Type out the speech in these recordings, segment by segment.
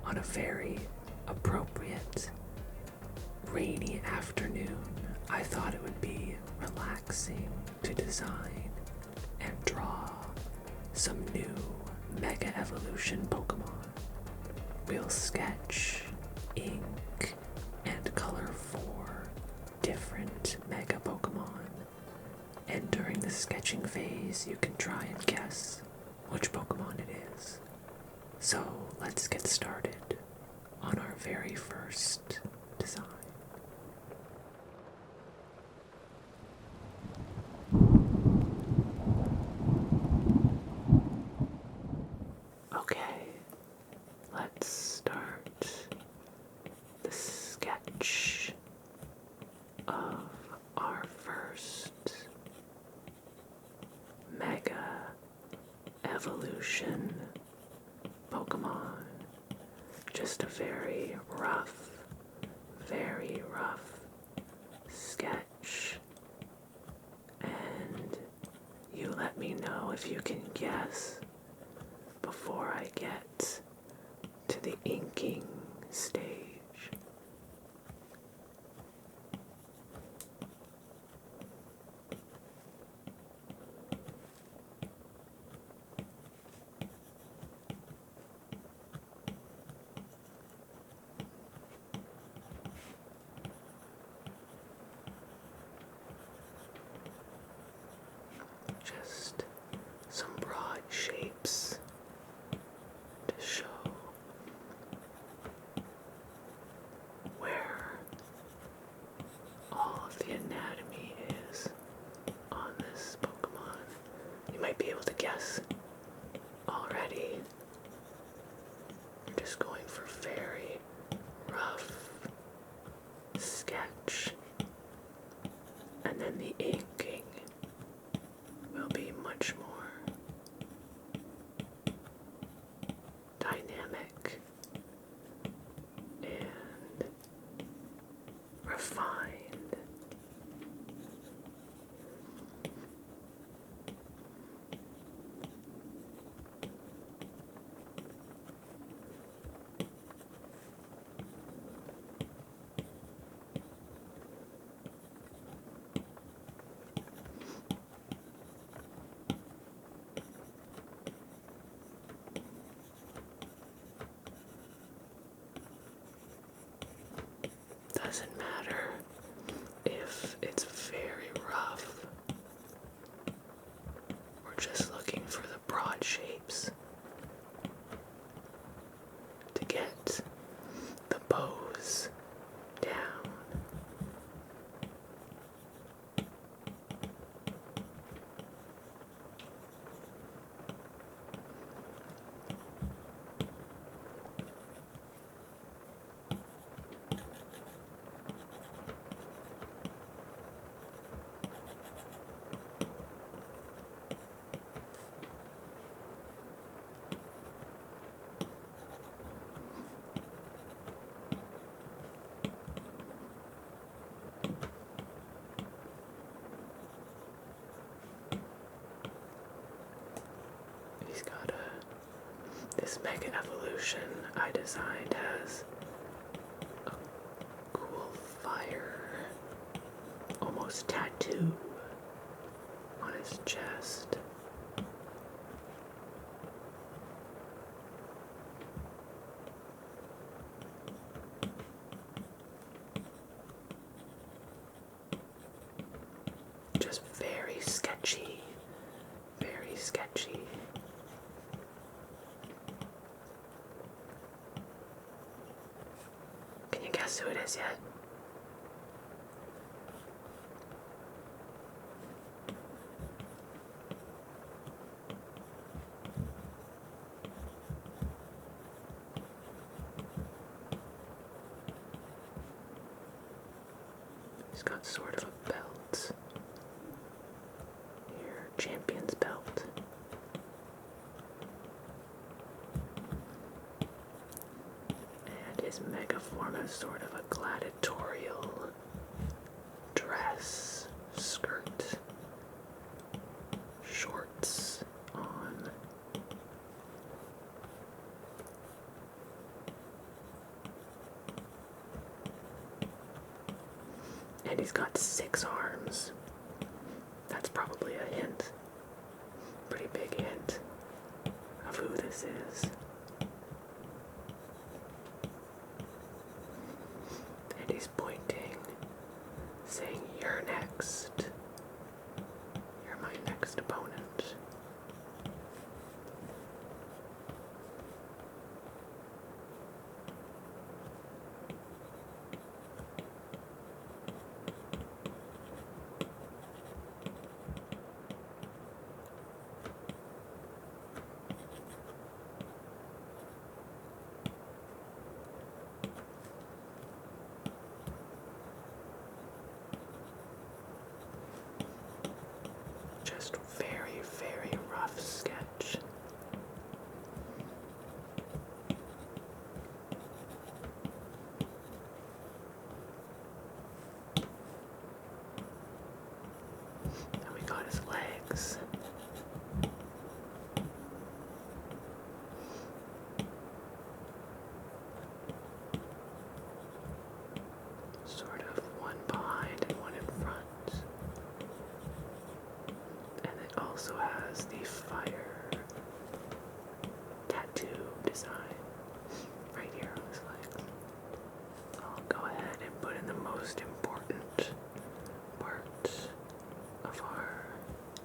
on a very appropriate rainy afternoon, I thought it would be relaxing to design and draw some new Mega Evolution Pokemon. We'll sketch, ink, and color 4 different Mega Pokemon. And during the sketching phase, you can try and guess which Pokemon it is. So let's get started on our very first design. Okay, let's start the sketch of our first Mega Evolution Pokemon. Just a very rough sketch. And you let me know if you can guess before I get to the inking stage. Just some broad shapes to show where all of the anatomy is on this Pokemon. You might be able to guess already. I'm just going for very rough sketch, and then the inking will be much more dynamic and refined. Doesn't matter if it's very rough. We're just looking for the broad shapes to get the bows down. He's got this Mega Evolution I designed has a cool fire, almost tattoo on his chest. Just very sketchy, very sketchy. Can you guess who it is yet? He's got sort of a belt. Here, champion's belt. And his mega form is sort of a gladiatorial dress, skirt, shorts on. And he's got 6 arms. That's probably a hint. Pretty big hint of who this is. And he's pointing, saying, "You're next. You're my next opponent." Just very, very rough sketch. And we got his legs. Sort of one behind and one in front. And it also has the fire tattoo design right here on his legs. I'll go ahead and put in the most important part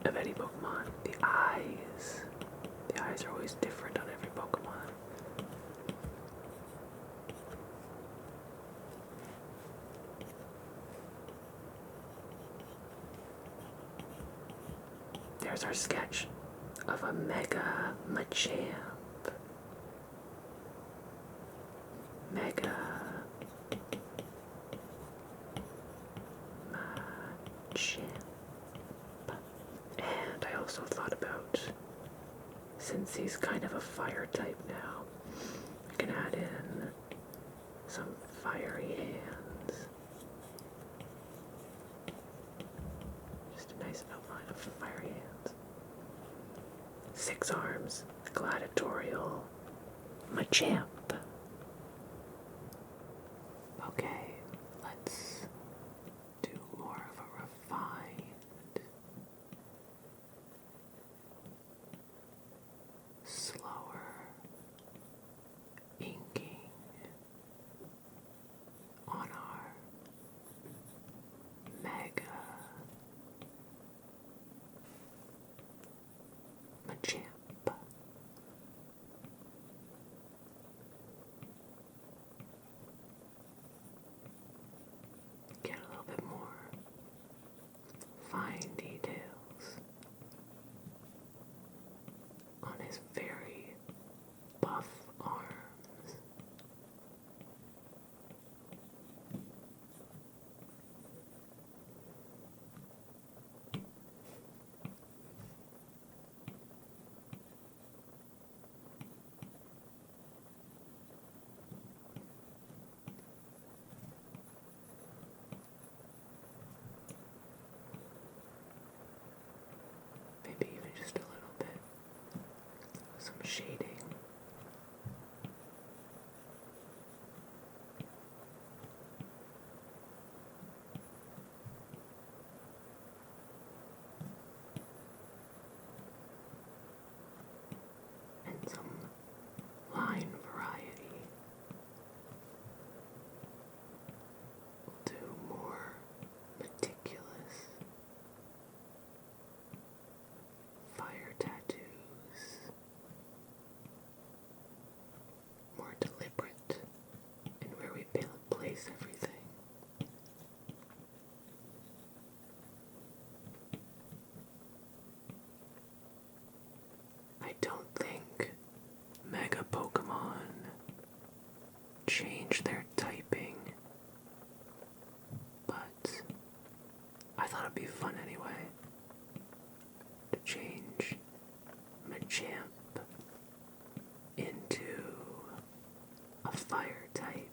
of any Pokemon, the eyes. The eyes are always different on every Pokemon. There's our sketch of a Mega Machamp. Mega Machamp. And I also thought about, since he's kind of a fire type now, I can add in some fiery hands. Just a nice outline of fiery hands. 6 arms, gladiatorial Machamp. Okay, let's do more of a refined, slower inking on our Mega Machamp. Get a little bit more fine details on his very buff arms. Maybe even just a little bit. Some shading. And some line variety. We'll do more meticulous fire tattoos, more deliberate in where we place everything. I don't think Mega Pokemon change their typing, but I thought it'd be fun anyway to change Machamp into a fire type.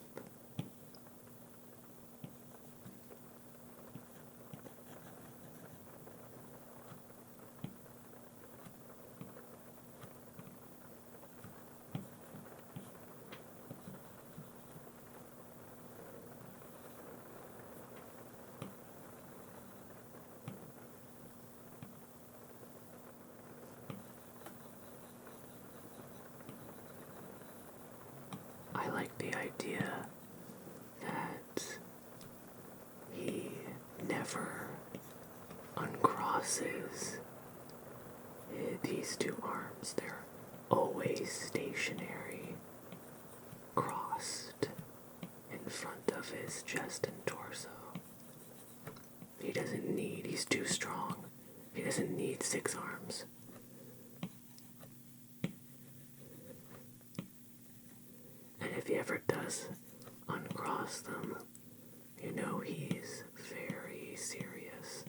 never uncrosses these two arms. They're always stationary, crossed in front of his chest and torso. He's too strong. He doesn't need 6 arms. And if he ever does uncross them, you know he's very serious.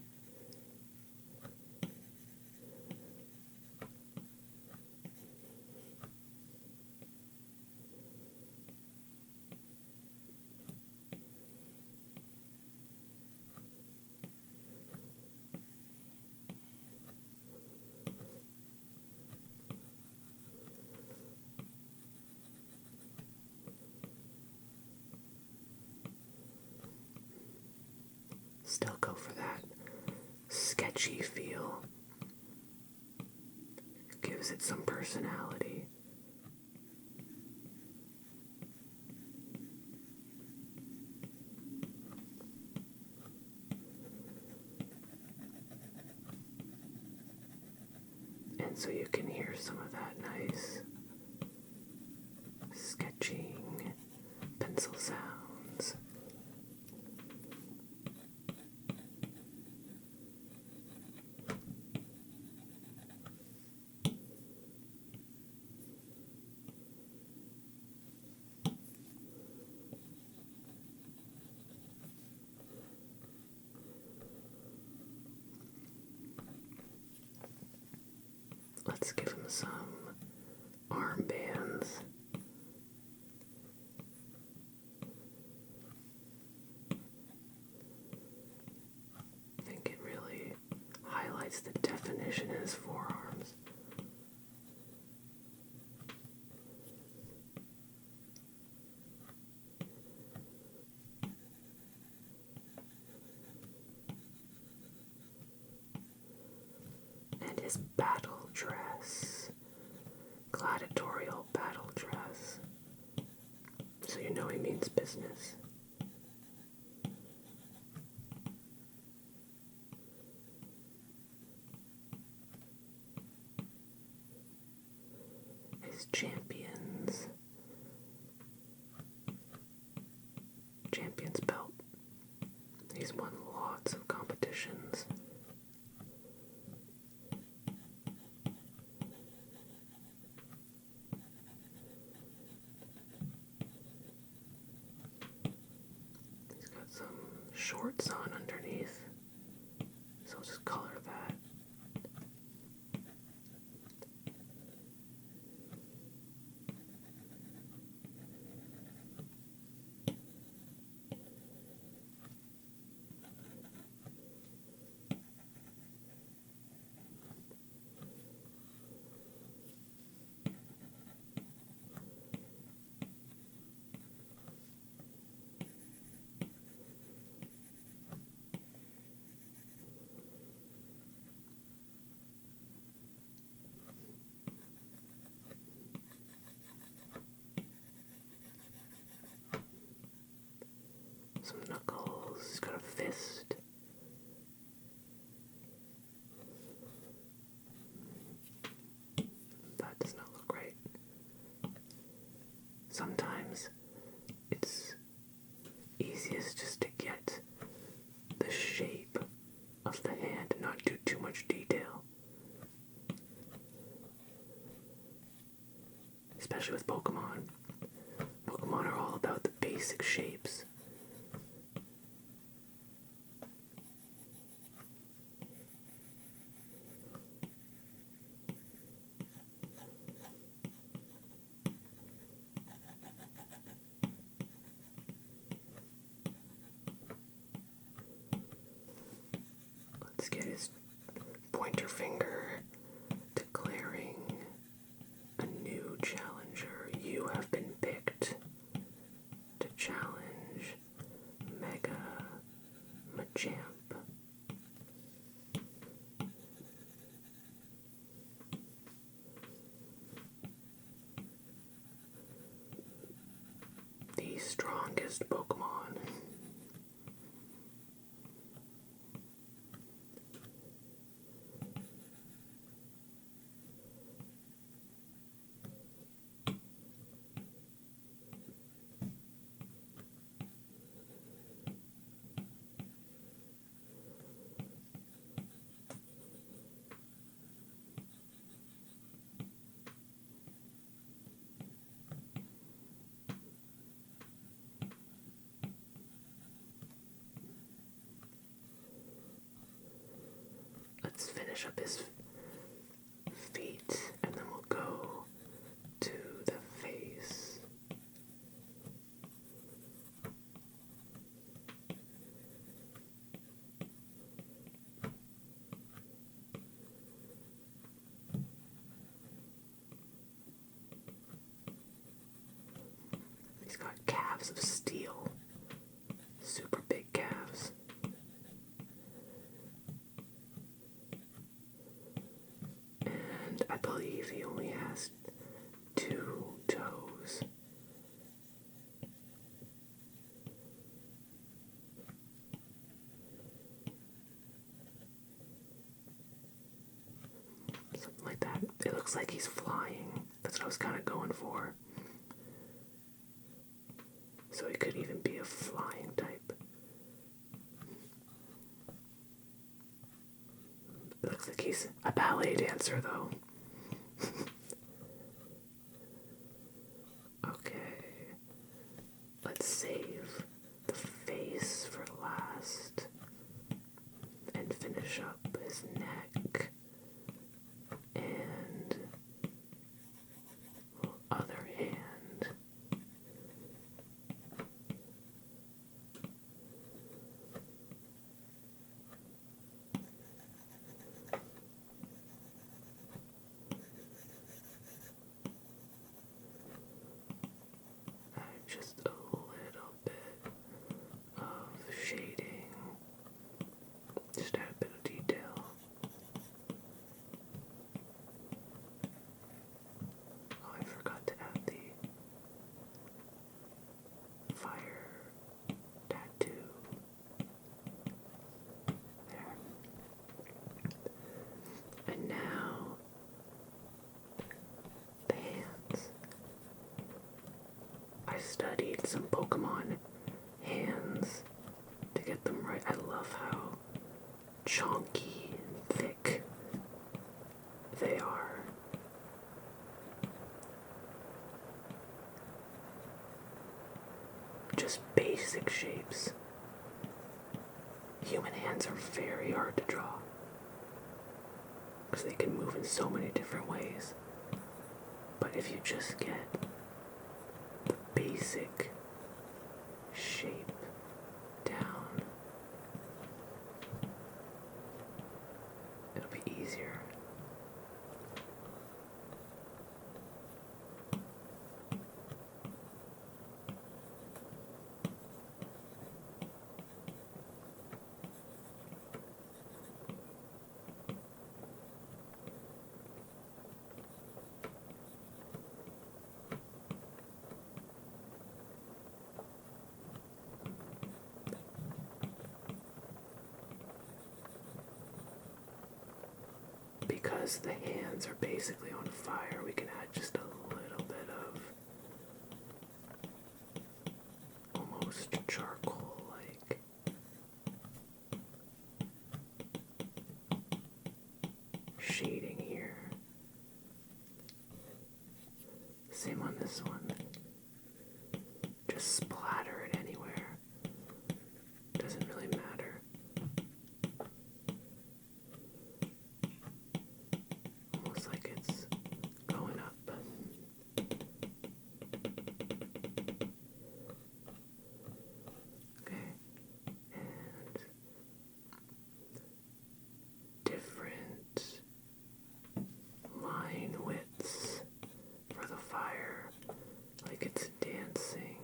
Still go for that sketchy feel. Gives it some personality. And so you can hear some of that nice sketching pencil sounds. Let's give him some armbands. I think it really highlights the definition in his forearms. And his battle dress. Gladiatorial battle dress. So you know he means business. His champion's belt. He's won lots of competitions. He's got some shorts on underneath, so I'll just color that. Some knuckles. He's got a fist. That does not look right. Sometimes it's easiest just to get the shape of the hand and not do too much detail. Especially with Pokemon. Pokemon are all about the basic shapes. Let's get his pointer finger declaring a new challenger. You have been picked to challenge Mega Machamp. The strongest Pokemon. finish up his feet, and then we'll go to the face. He's got calves of steel, super big calves. And I believe he only has 2 toes. Something like that. It looks like he's flying. That's what I was kind of going for. So he could even be a flying type. It looks like he's a ballet dancer, though. Okay. Let's save the face for last. And finish up his neck. And other hand. Just a little bit of shading. Just add a bit of detail. Oh, I forgot to add the fire tattoo. There. And now the hands. I studied some Pokémon hands to get them right. I love how chunky and thick they are. Just basic shapes. Human hands are very hard to draw because they can move in so many different ways. But if you just get the basic shape down, it'll be easier. Because the hands are basically on fire, we can add just a little bit of almost charcoal-like shading here. Same on this one. Just splatter it anywhere. Doesn't really matter. Almost like it's going up. Okay. And different line widths for the fire, like it's dancing.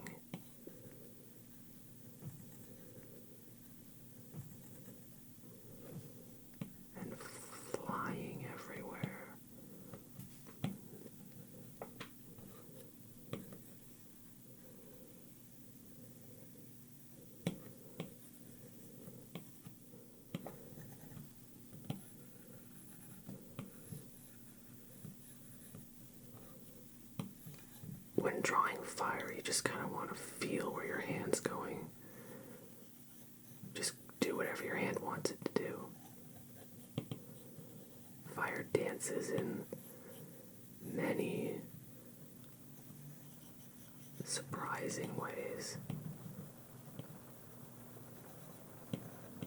And flying everywhere. When drawing fire, you just kind of want to feel where your hand's going. Just do whatever your hand wants it to do. Fire dances in many surprising ways.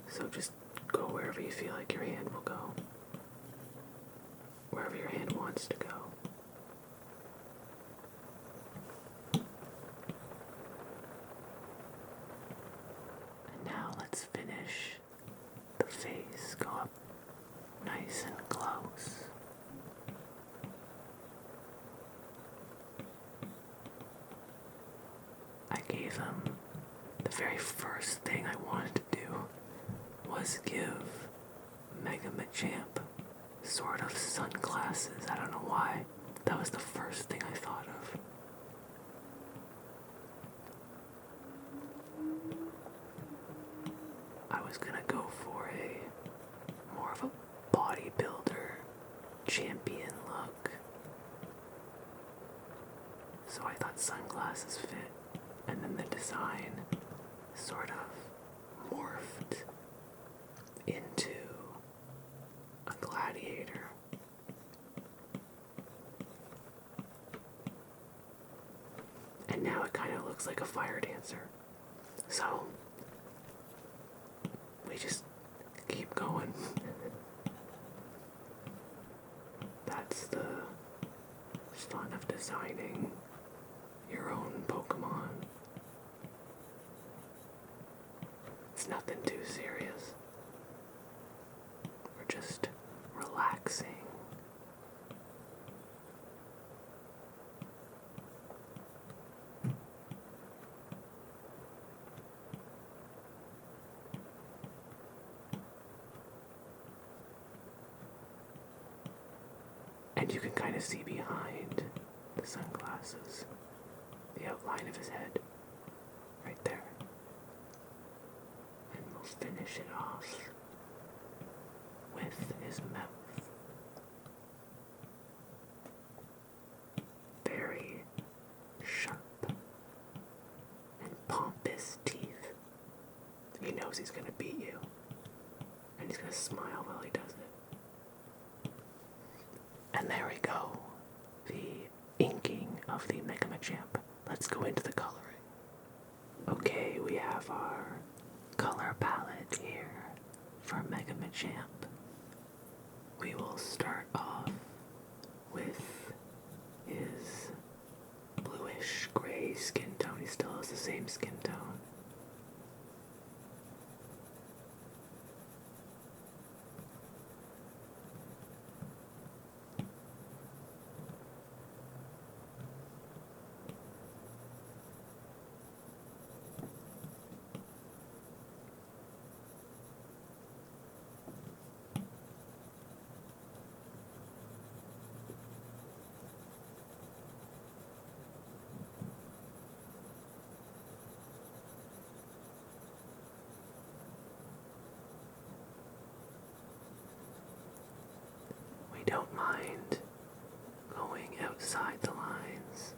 So just go wherever you feel like your hand will go. wherever your hand wants to go. And now let's finish the face. Go up nice and close. I gave him the very first thing I wanted to do was give Mega Machamp sort of sunglasses. I don't know why. That was the first thing I thought of. I was gonna go for a more of a bodybuilder champion look. So I thought sunglasses fit. And then the design sort of morphed into a gladiator. And now it kind of looks like a fire dancer. So we just keep going. That's the fun of designing your own Pokémon. It's nothing too serious. We're just relaxing. And you can kind of see behind the sunglasses the outline of his head right there. And we'll finish it off with his mouth. Very sharp and pompous teeth. He knows he's gonna beat you, and he's gonna smile while he does it. And there we go, the inking of the Mega Machamp. Let's go into the coloring. Okay, we have our color palette here for Mega Machamp. We will start off with his bluish gray skin tone. He still has the same skin tone. We don't mind going outside the lines.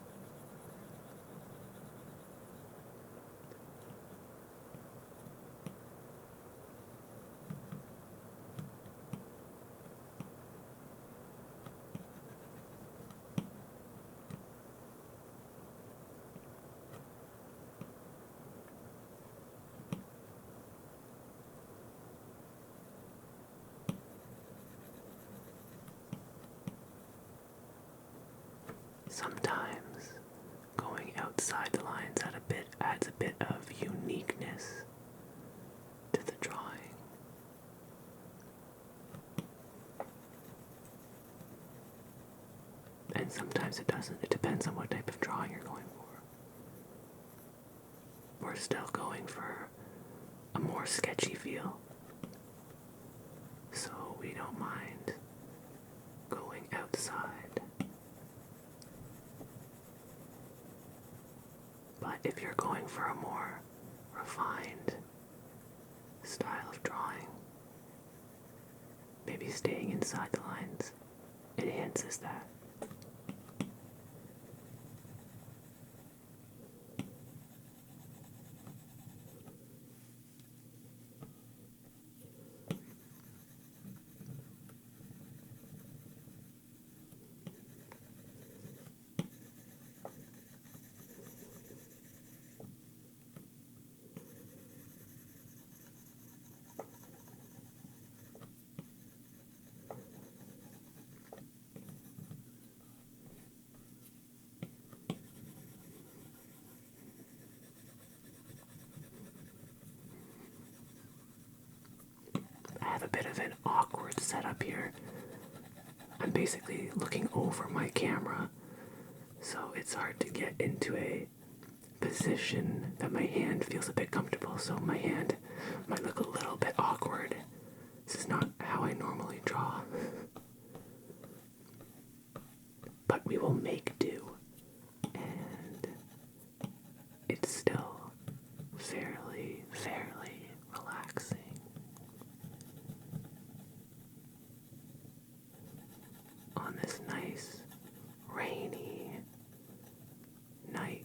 Sometimes going outside the lines adds a bit of uniqueness to the drawing. And sometimes it doesn't. It depends on what type of drawing you're going for. We're still going for a more sketchy feel, so we don't mind going outside. But if you're going for a more refined style of drawing, maybe staying inside the lines enhances that. have a bit of an awkward setup here. I'm basically looking over my camera, so it's hard to get into a position that my hand feels a bit comfortable, so my hand might look a little bit awkward. This is not how I normally draw. But we will make do, and it's still fairly relaxing. On this nice, rainy night.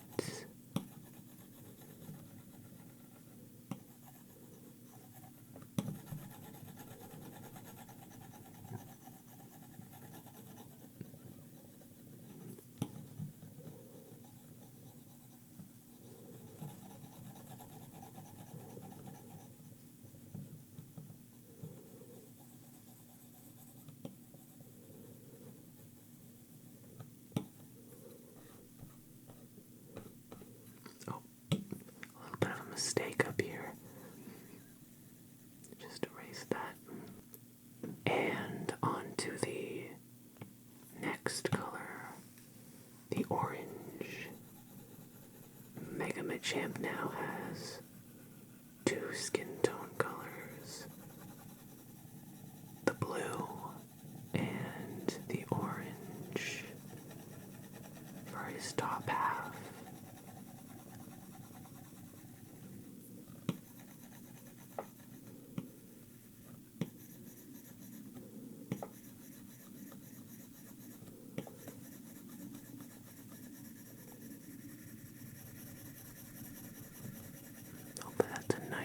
Mistake up here. Just erase that. And on to the next color, the orange. Mega Machamp now has 2 skin tone colors, the blue and the orange for his top half.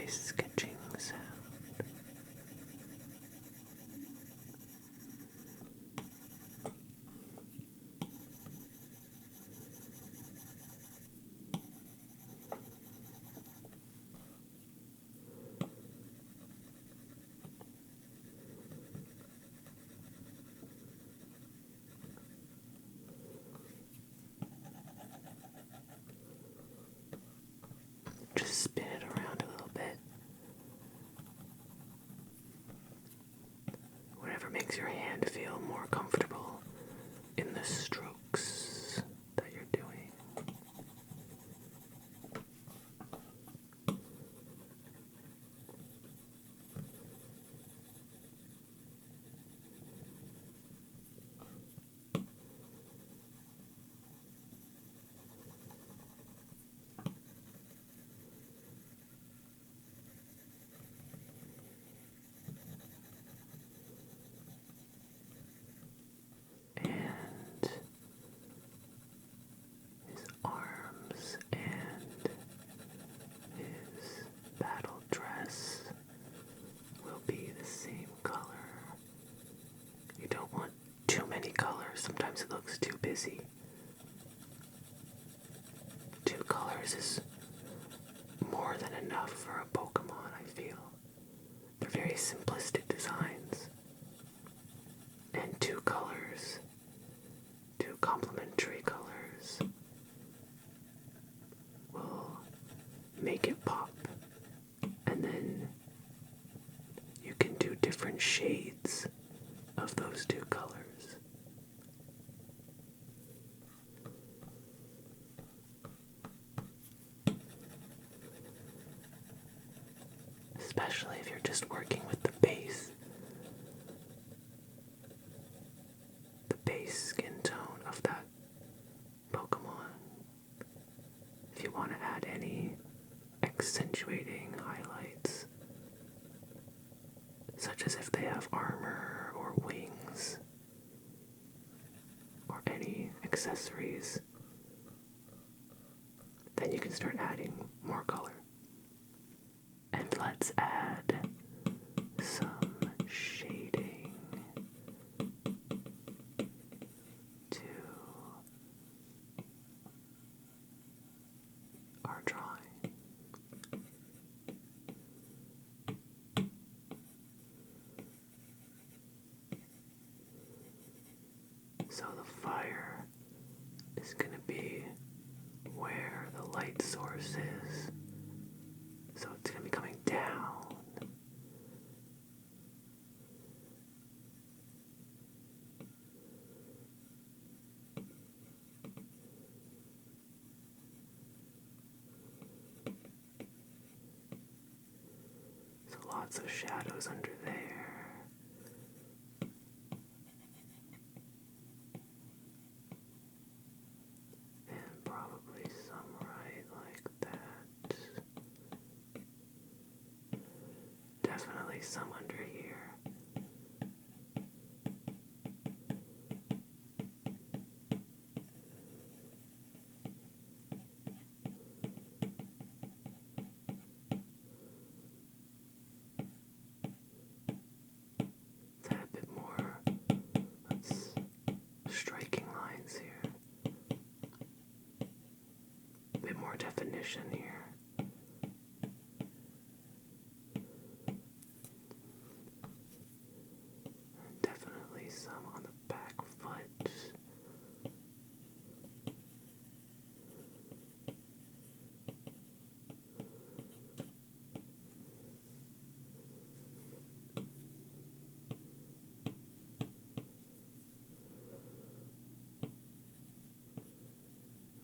Sketching sound. Just spin it around a little bit. Whatever makes your hand feel more comfortable in the strokes that you're doing. Sometimes it looks too busy. 2 colors is more than enough for a Pokémon, I feel. They're very simplistic designs. And 2 colors, 2 complementary colors, will make it pop. And then you can do different shades of those 2 colors. Especially if you're just working with the base skin tone of that Pokemon. If you want to add any accentuating highlights, such as if they have armor or wings, or any accessories, then you can start adding more color. And let's add some shading to our drawing. So the fire is going to be where the light source is. So it's going to be coming down. lots of shadows under there. And probably some right like that. Definitely some under here. A bit more striking lines here. A bit more definition here. And definitely some on the back foot.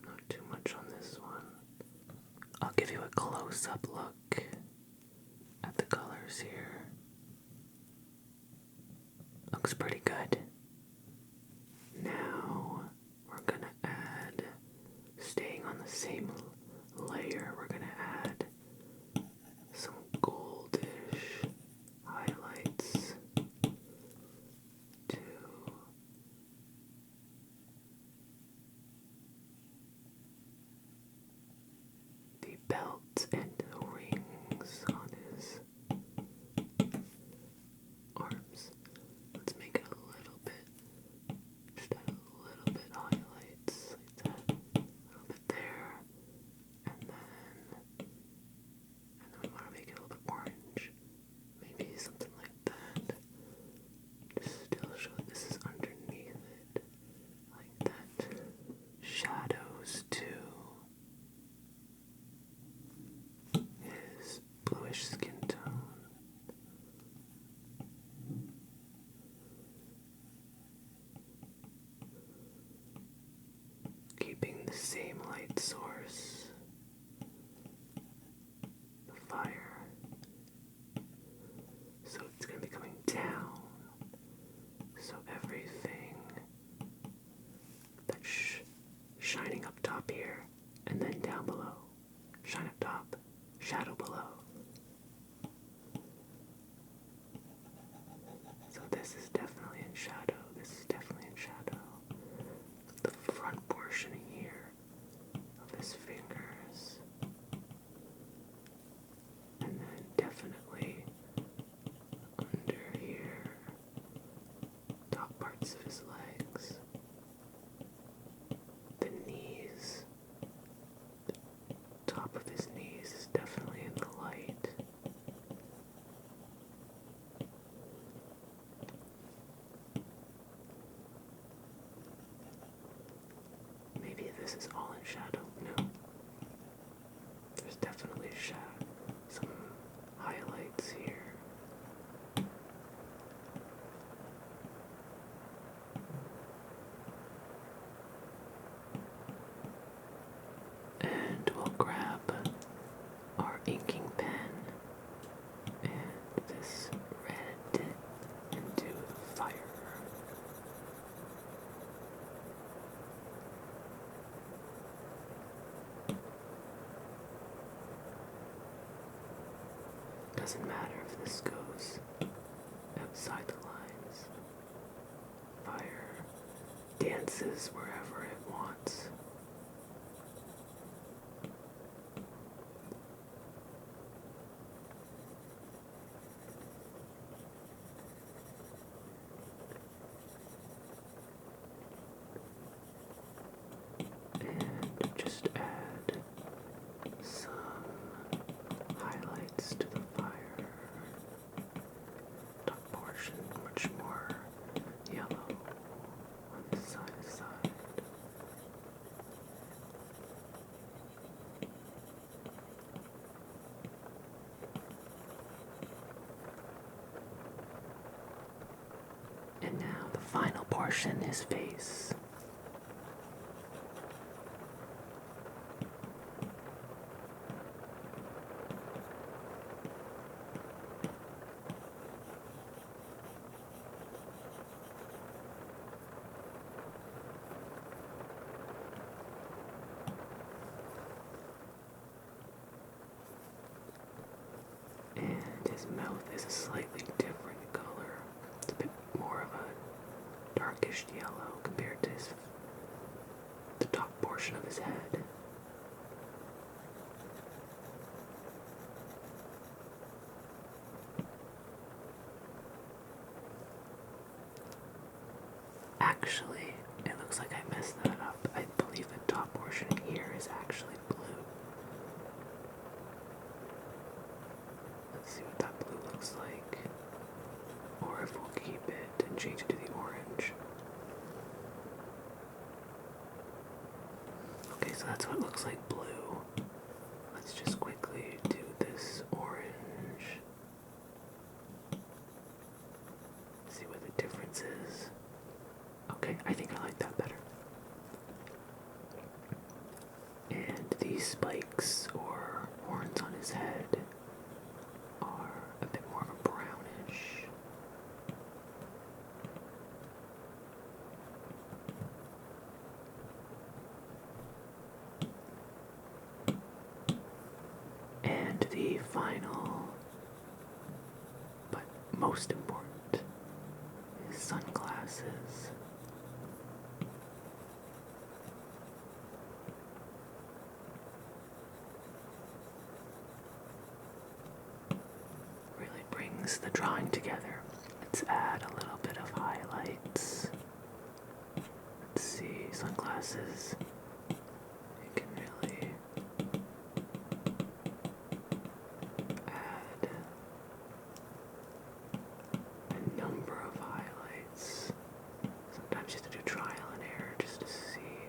Not too much on this one. I'll give you a close-up look at the colors here. Looks pretty good. Now we're gonna add, staying on the same layer, we're gonna add some goldish highlights to the belt and the rings on his arms. Let's make it a little bit, just add a little bit highlights like that, a little bit there, and then we want to make it a little bit orange, maybe something like that. Just still show that this is underneath it, like that. Shadows too. His bluish skin tone. Keeping the same light source, the fire. So it's going to be coming down. So everything that's shining up top here and then down below. Shine up top, shadow below. So this is definitely in shadow. This is definitely in shadow. The front portion here of his fingers. And then definitely under here, top parts of his legs. The knees. The top of his knees is definitely in the light. Maybe this is all in shadow. No. There's definitely some highlights here. And we'll grab our inking pen and this red and do the fire. Doesn't matter if this goes outside the lines. Fire dances wherever it wants. And just add some highlights to the fire. Top portion much more yellow on this side. And now the final portion, his face. a slightly different color. It's a bit more of a darkish yellow compared to the top portion of his head. Actually, it looks like I messed that up. I believe the top portion here is actually blue. Let's see what that blue looks like. Or if we'll keep it and change it to the orange. Okay, so that's what it looks like blue. Let's just quickly do this orange. See what the difference is. Okay, I think I like that better. And these spikes or horns on his head are a bit more of a brownish. And the final, but most important, is sunglasses. Really brings the drawing together. Let's add a little bit of highlights. Let's see, sunglasses. You can really add a number of highlights. Sometimes you have to do trial and error just to see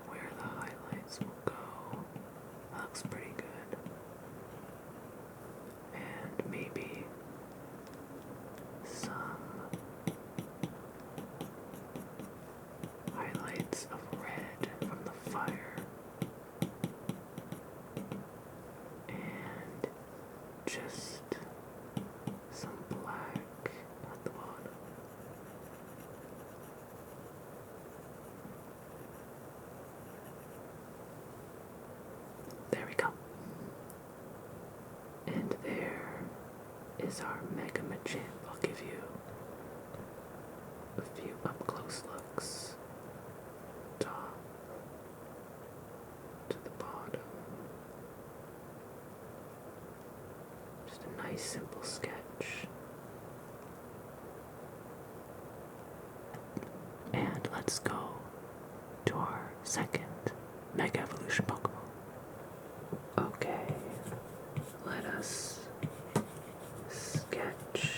where the highlights will go. That looks pretty good. And maybe some highlights of red from the fire. And just some black at the bottom. There we go. And there is our Mega Machamp. I'll give you a few up-close looks. Top to the bottom. Just a nice simple sketch. And let's go to our second Mega Evolution Pokemon. Okay, let us sketch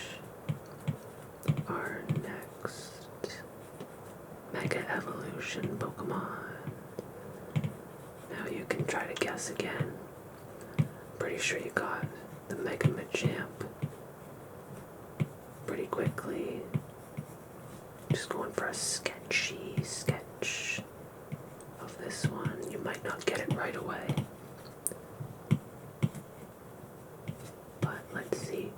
our next Mega Evolution Pokemon. Now you can try to guess again. Pretty sure you got the Mega Machamp pretty quickly. Just going for a sketchy sketch of this one. You might not get it right away. But let's see.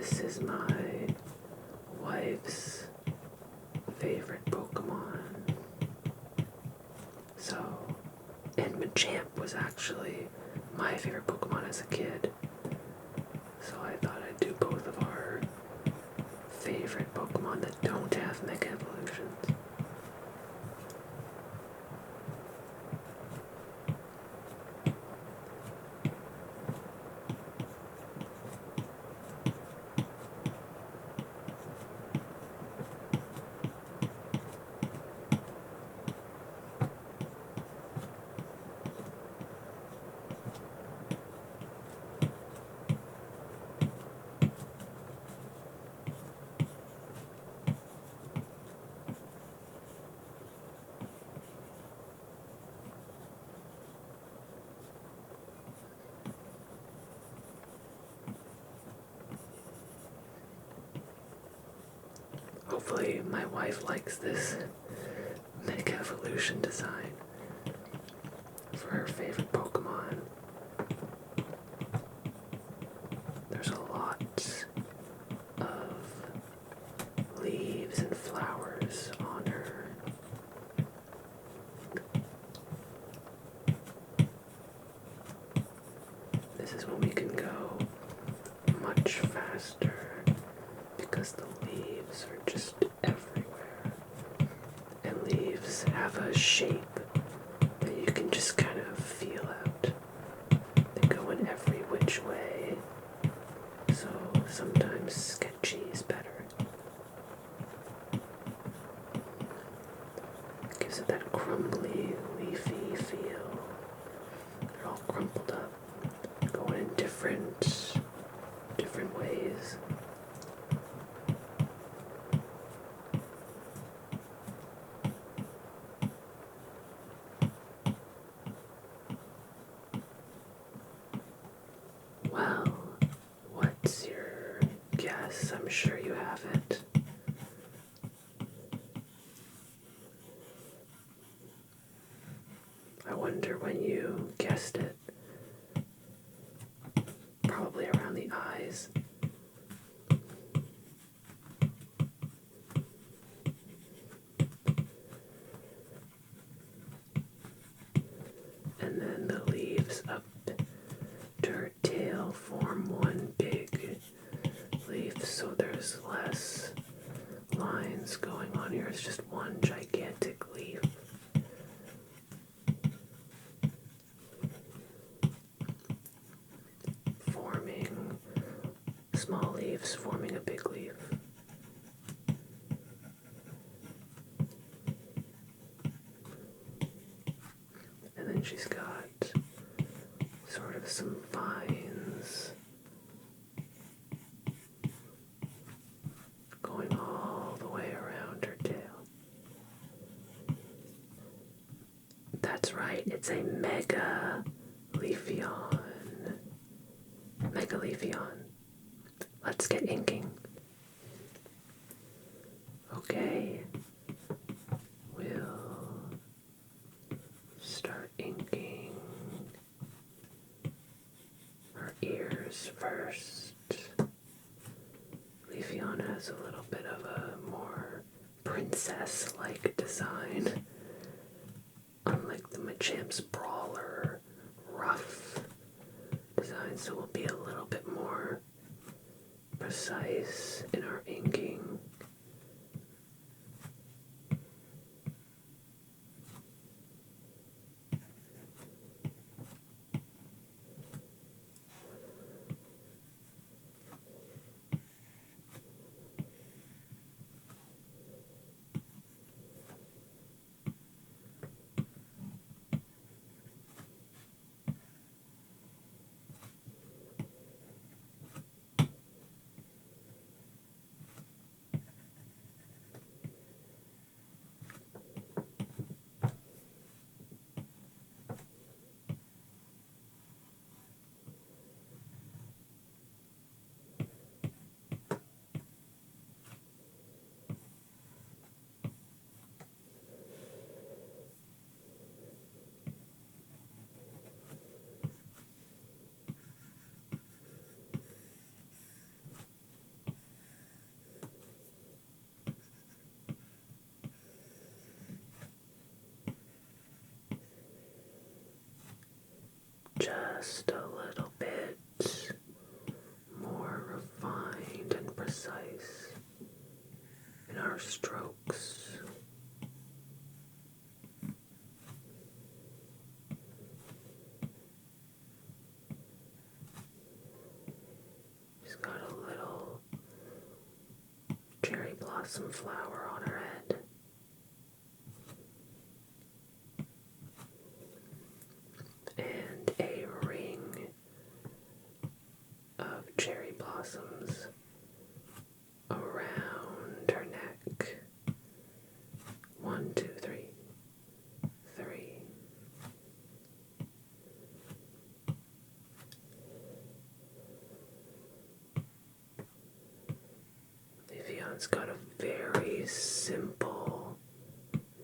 This is my wife's favorite Pokemon. So, and Machamp was actually my favorite Pokemon as a kid. So I thought I'd do both of our favorite Pokemon that don't have Mega Evolutions. Hopefully my wife likes this Mega Evolution design for her favorite Pokemon. There's a lot of leaves and flowers on her. This is when we can go much faster because the leaves are just everywhere. And leaves have a shape that you can just kind of feel out. They go in every which way, so sometimes sketchy is better. It gives it that crumbly, leafy feel. They're all crumpled up, going in different ways. Well, what's your guess? I'm sure you have it. I wonder when you guessed it. Probably around the eyes. And then the leaves up to her tail form one big leaf, so there's less lines going on here. It's just one gigantic leaf. Forming small leaves, forming a big leaf. And then she's got sort of some vines going all the way around her tail. That's right, it's a Mega Leafeon. Mega Leafeon. Let's get inking. Okay. We'll start inking her ears first. Leafeon has a little bit of a more princess-like design. Unlike the Machamp's brawler, rough design, so we'll be a little bit more precise in our inking. just a little bit more refined and precise in our strokes. She's got a little cherry blossom flower on her head. And a ring of cherry blossoms around her neck. 1, 2, 3. 3. Vivian's got a very simple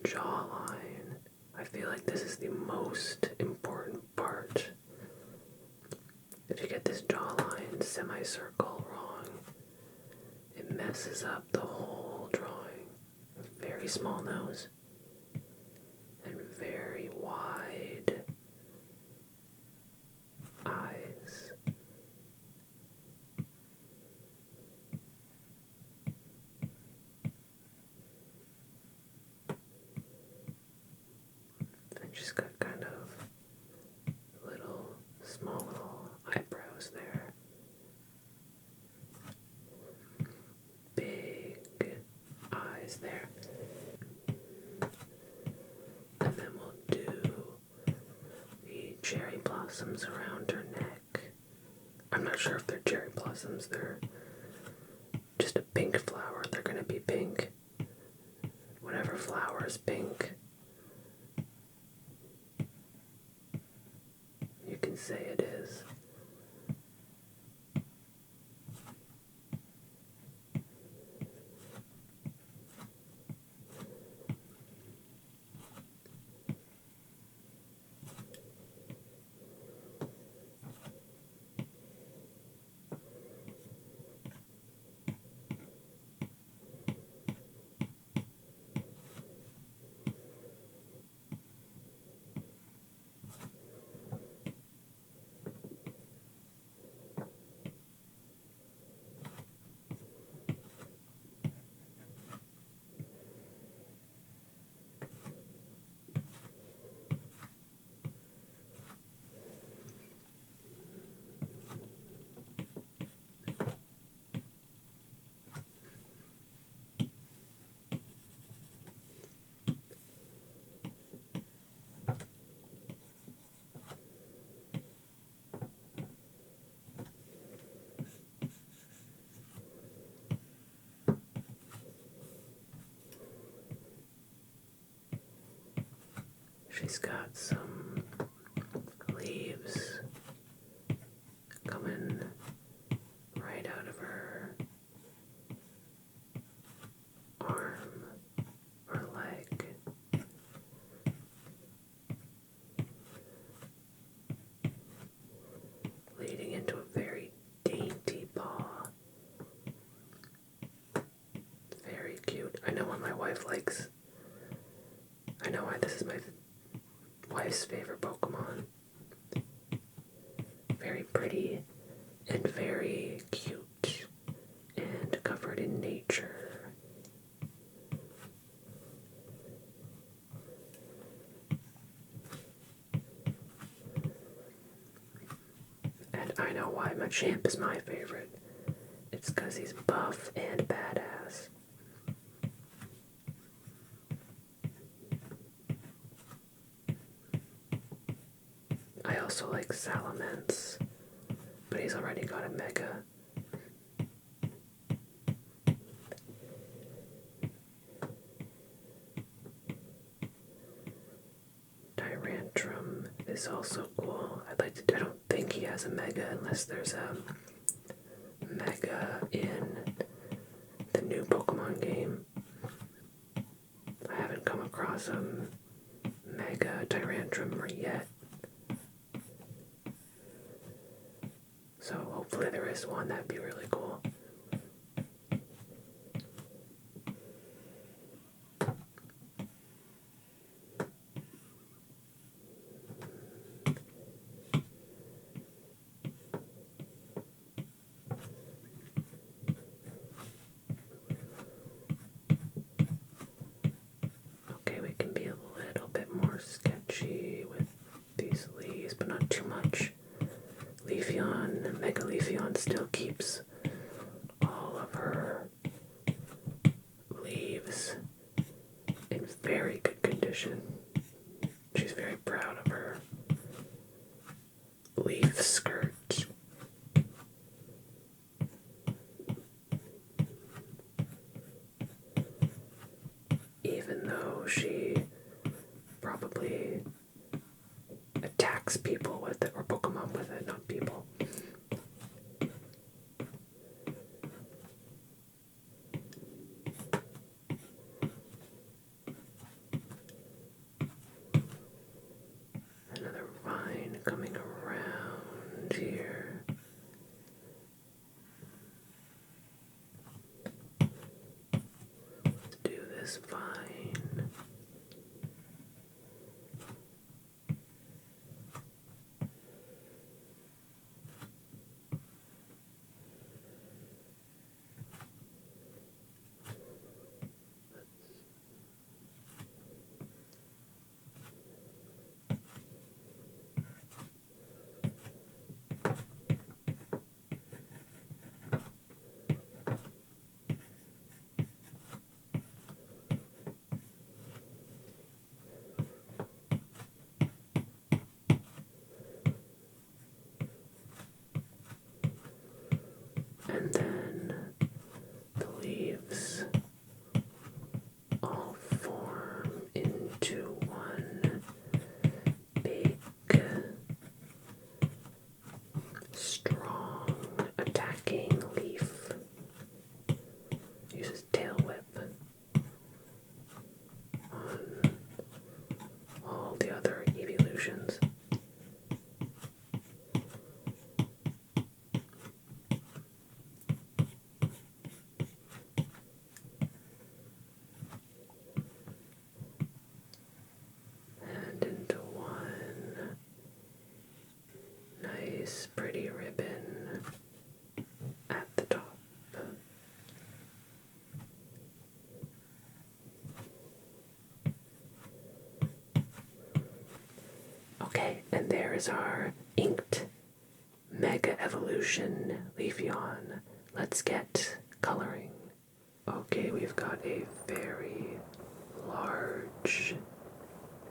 jawline. I feel like this is the most important part. If you get this jawline semicircle wrong, it messes up the whole drawing. A very small nose and very wide eyes. And she's got kind of small little eyebrows there. Big eyes there. And then we'll do the cherry blossoms around her neck. I'm not sure if they're cherry blossoms, they're just a pink flower. They're gonna be pink. Whatever flower is pink, you can say it is. She's got some leaves coming right out of her arm or leg. Leading into a very dainty paw. Very cute. I know what my wife likes. I know why this is my wife's favorite Pokemon. Very pretty and very cute and covered in nature. And I know why Machamp is my favorite. It's because he's buff and badass. I also like Salamence, but he's already got a Mega. Tyrantrum is also cool. I don't think he has a Mega unless there's a Mega in the new Pokemon game. I haven't come across a Mega Tyrantrum yet. So hopefully there is one. That'd be really cool. edition. She's very proud of her leaf skirt. Even though she probably attacks people with it, or Pokemon with it, not people. Another vine coming around here. Let's do this vine. And then the leaves all form into one big, strong, attacking leaf. Uses tail whip on all the other evolutions. And into one nice pretty ribbon at the top. Okay, and there is our inked Mega Evolution Leafeon. Let's get coloring. Okay, we've got a very large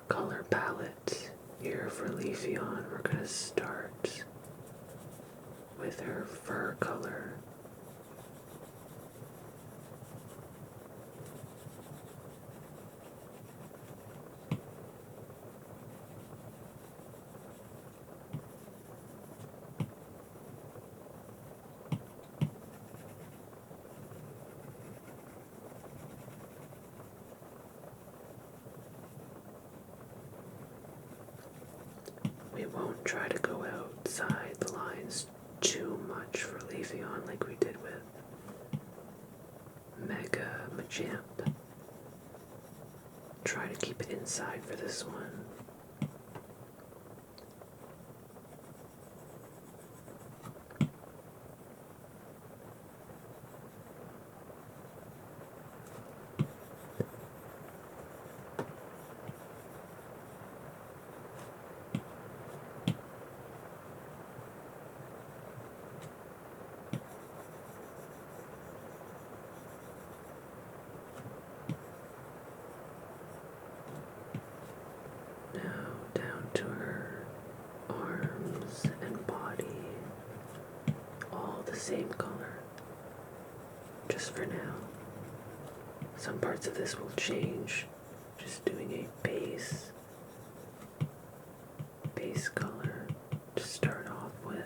color palette here for Leafeon. We're gonna start with her fur color. We won't try to go outside the lines too much for Leafeon like we did with Mega Machamp. Try to keep it inside for this one. Now down to her arms and body, all the same color, just for now. Some parts of this will change, just doing a base color to start off with.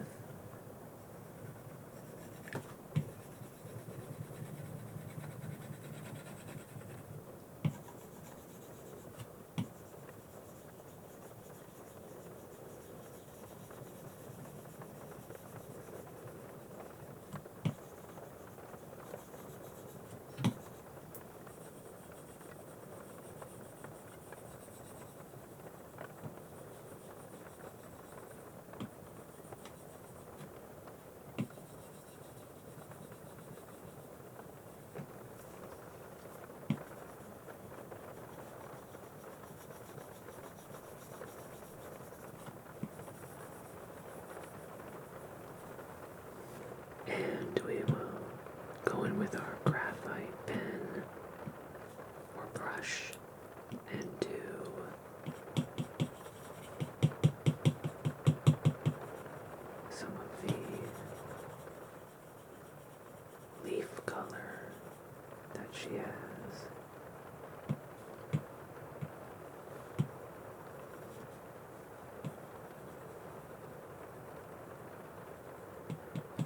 she has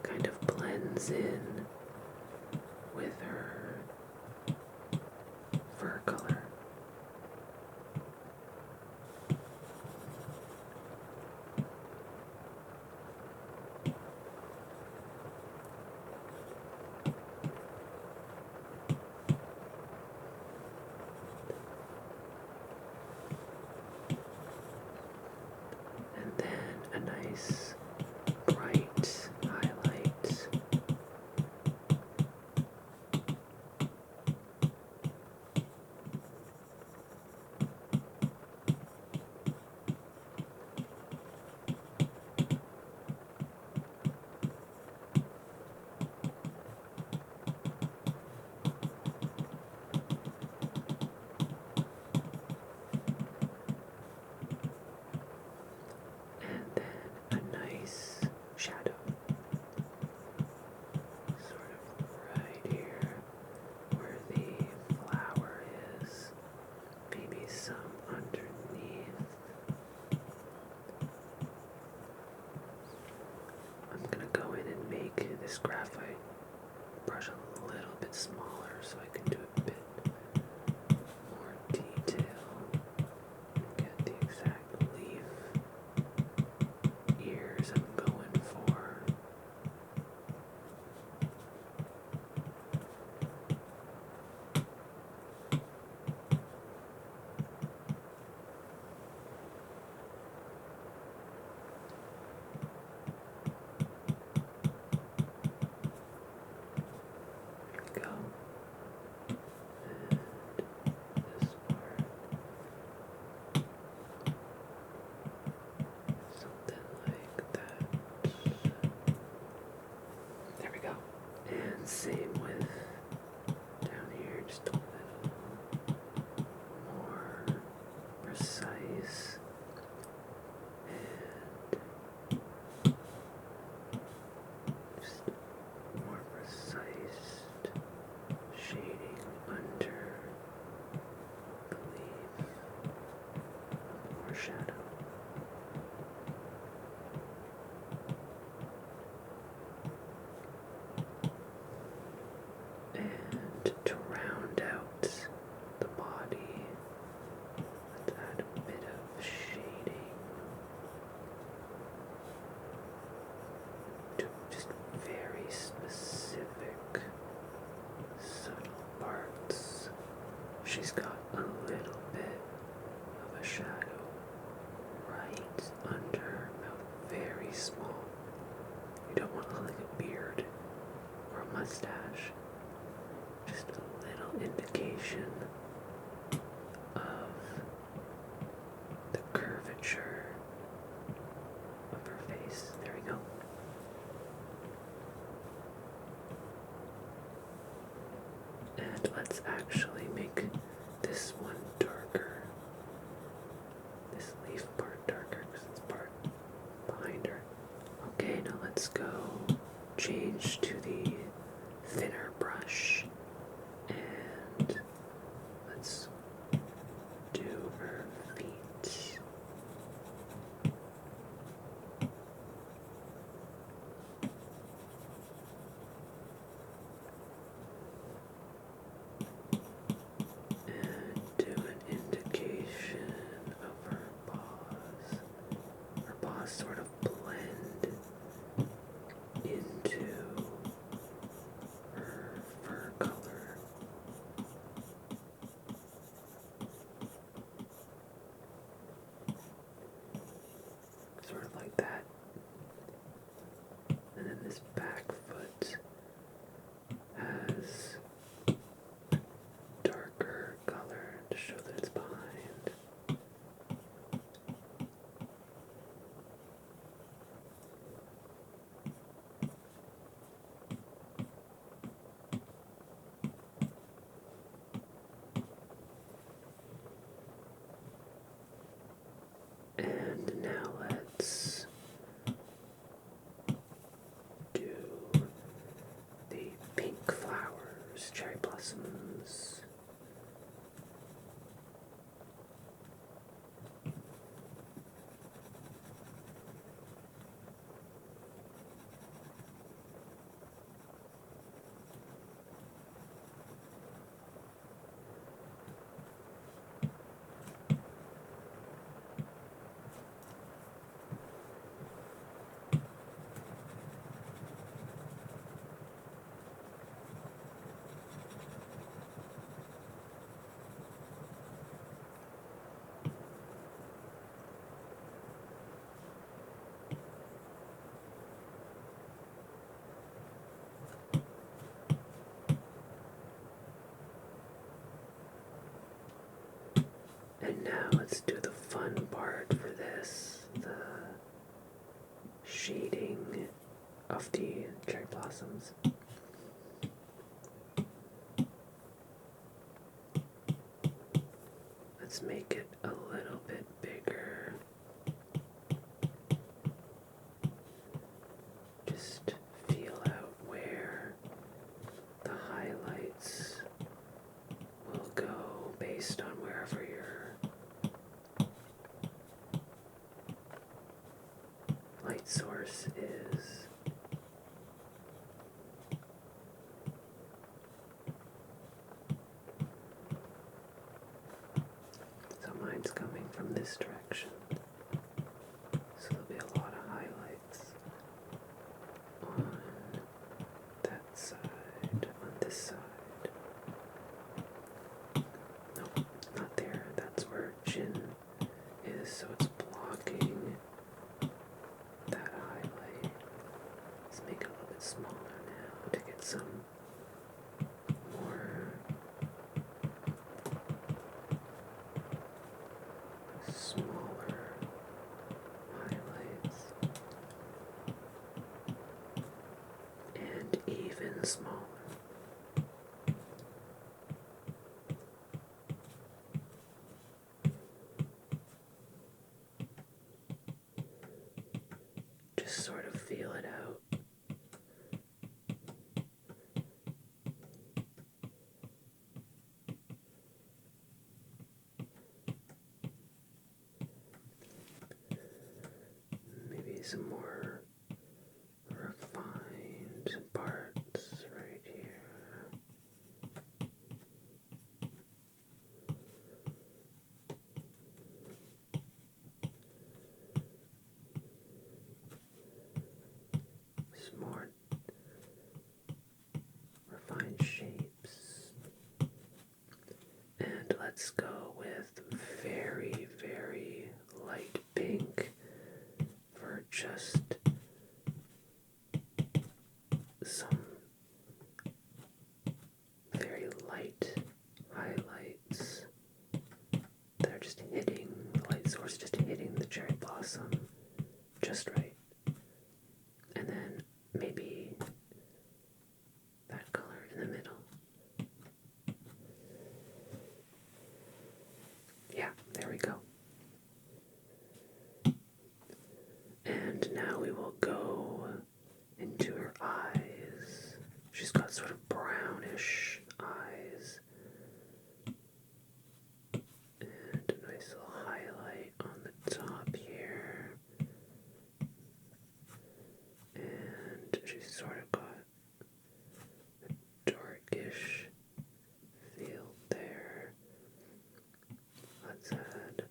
kind of blends in with her fur color. And then a nice bright highlight. And then a nice shadow, sort of right here where the flower is, maybe some underneath. I'm gonna go in and make this graphite brush a little bit smaller so I can do a bit more detail and get the exact leaf ears I'm going for. Here we go. And this part. Something like that. There we go. And same with down here, just a little more precise. And just more precise shading under the leaf. More shadow. And to round out the body, let's add a bit of shading to just very specific, subtle parts. She's got a little bit of a shadow right under her mouth, very small. You don't want to look like a beard or a mustache. Just a little indication of the curvature of her face. There we go. And let's actually make this one darker. This leaf part darker because it's part behind her. Okay, now let's go change to the thinner brush and let's do her feet. And do an flowers, cherry blossoms. And now let's do the fun part for this, the shading of the cherry blossoms. Let's make it a little bit bigger. Just feel out where the highlights will go based on wherever your light source is. So mine's coming from this direction, so there'll be a lot of highlights on that side, on this side. Nope, not there. That's where chin is, so it's blocking that highlight. Let's make it a little bit smaller now to get some more smaller highlights and even smaller. Just sort of feel it out. Maybe some more refined parts right here. Some more refined shapes. And let's go with very, very light pink for just some very light highlights that are just hitting the light source, just hitting the cherry blossom just right. And then maybe that color in the middle. Yeah, there we go. And now we will go into her eyes. She's got sort of brownish eyes. And a nice little highlight on the top here. And she's sort of got a darkish feel there. Let's add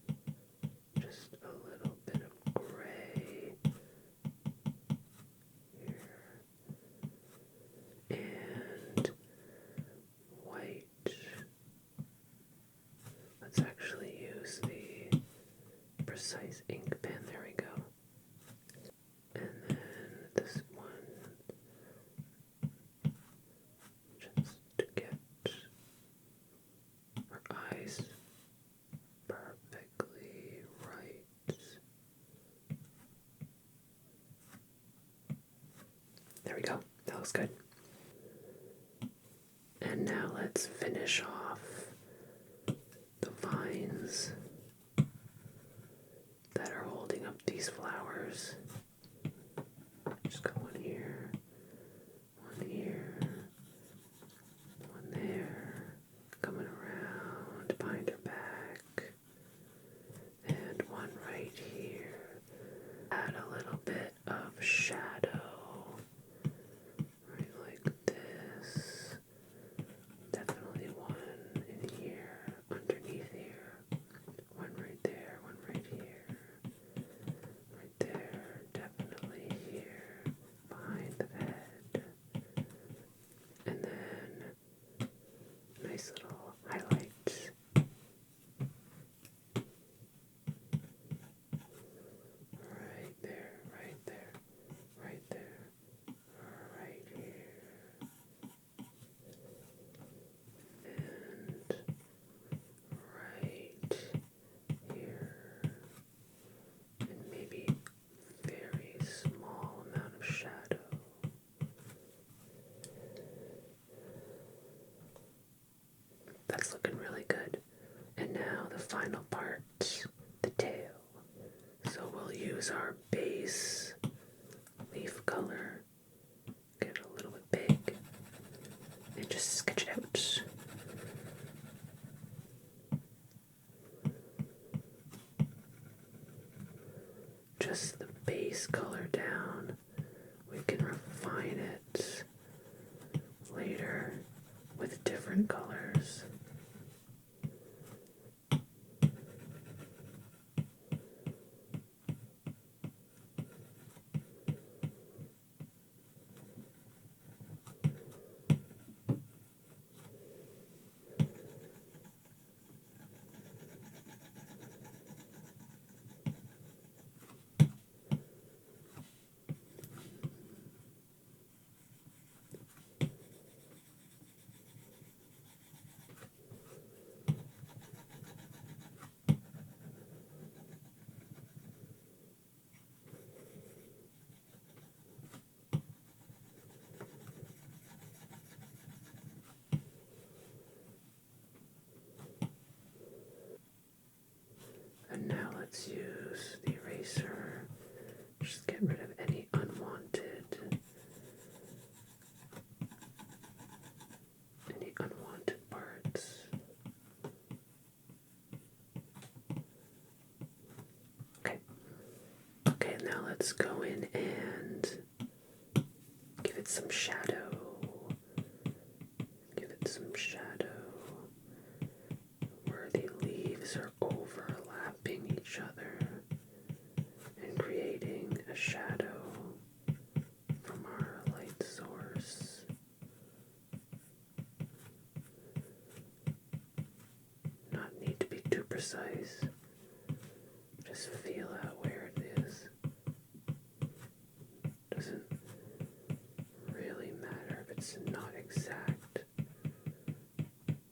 just a little bit of gray here and white. Let's actually use the precise ink pen. There we go. And then this one, just to get her eyes perfectly right. There we go. That looks good. And now let's finish off the vines that are holding up these flowers. Just got one here, one here, one looking really good. And now the final part, the tail. So we'll use our base leaf color, get it a little bit big, and just sketch it out. Just the base color down. We can refine it later with different colors. And now let's use the eraser. Just get rid of any unwanted parts. Okay. Okay, now let's go in and give it some shadow. Give it some shadow where the leaves are overlapping each other and creating a shadow from our light source. Not need to be too precise. Just feel out where it is. Doesn't really matter if it's not exact.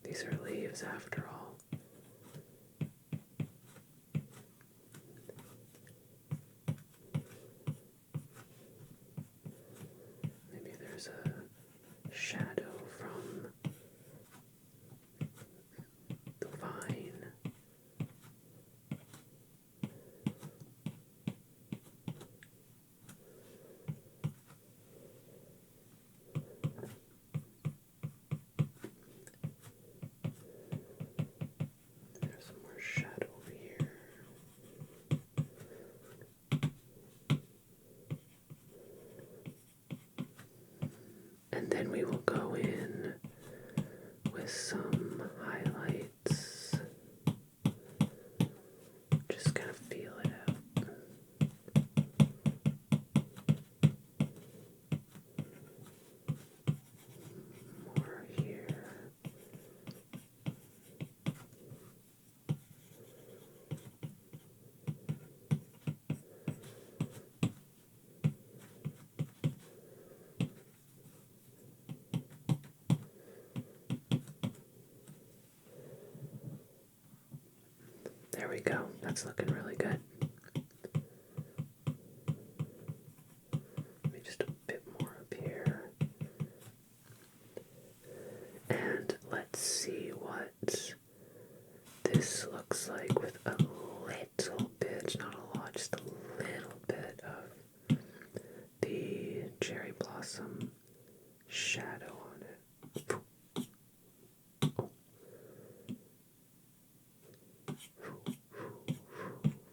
These are leaves after all. Maybe there's a shadow from the vine. There's some more shadow over here. And then we will go in with some highlights. Just kind of feel it out. More here. There we go. That's looking really good. Maybe just a bit more up here. And let's see what this looks like with a little bit, not a lot, just a little bit of the cherry blossom shadow on it.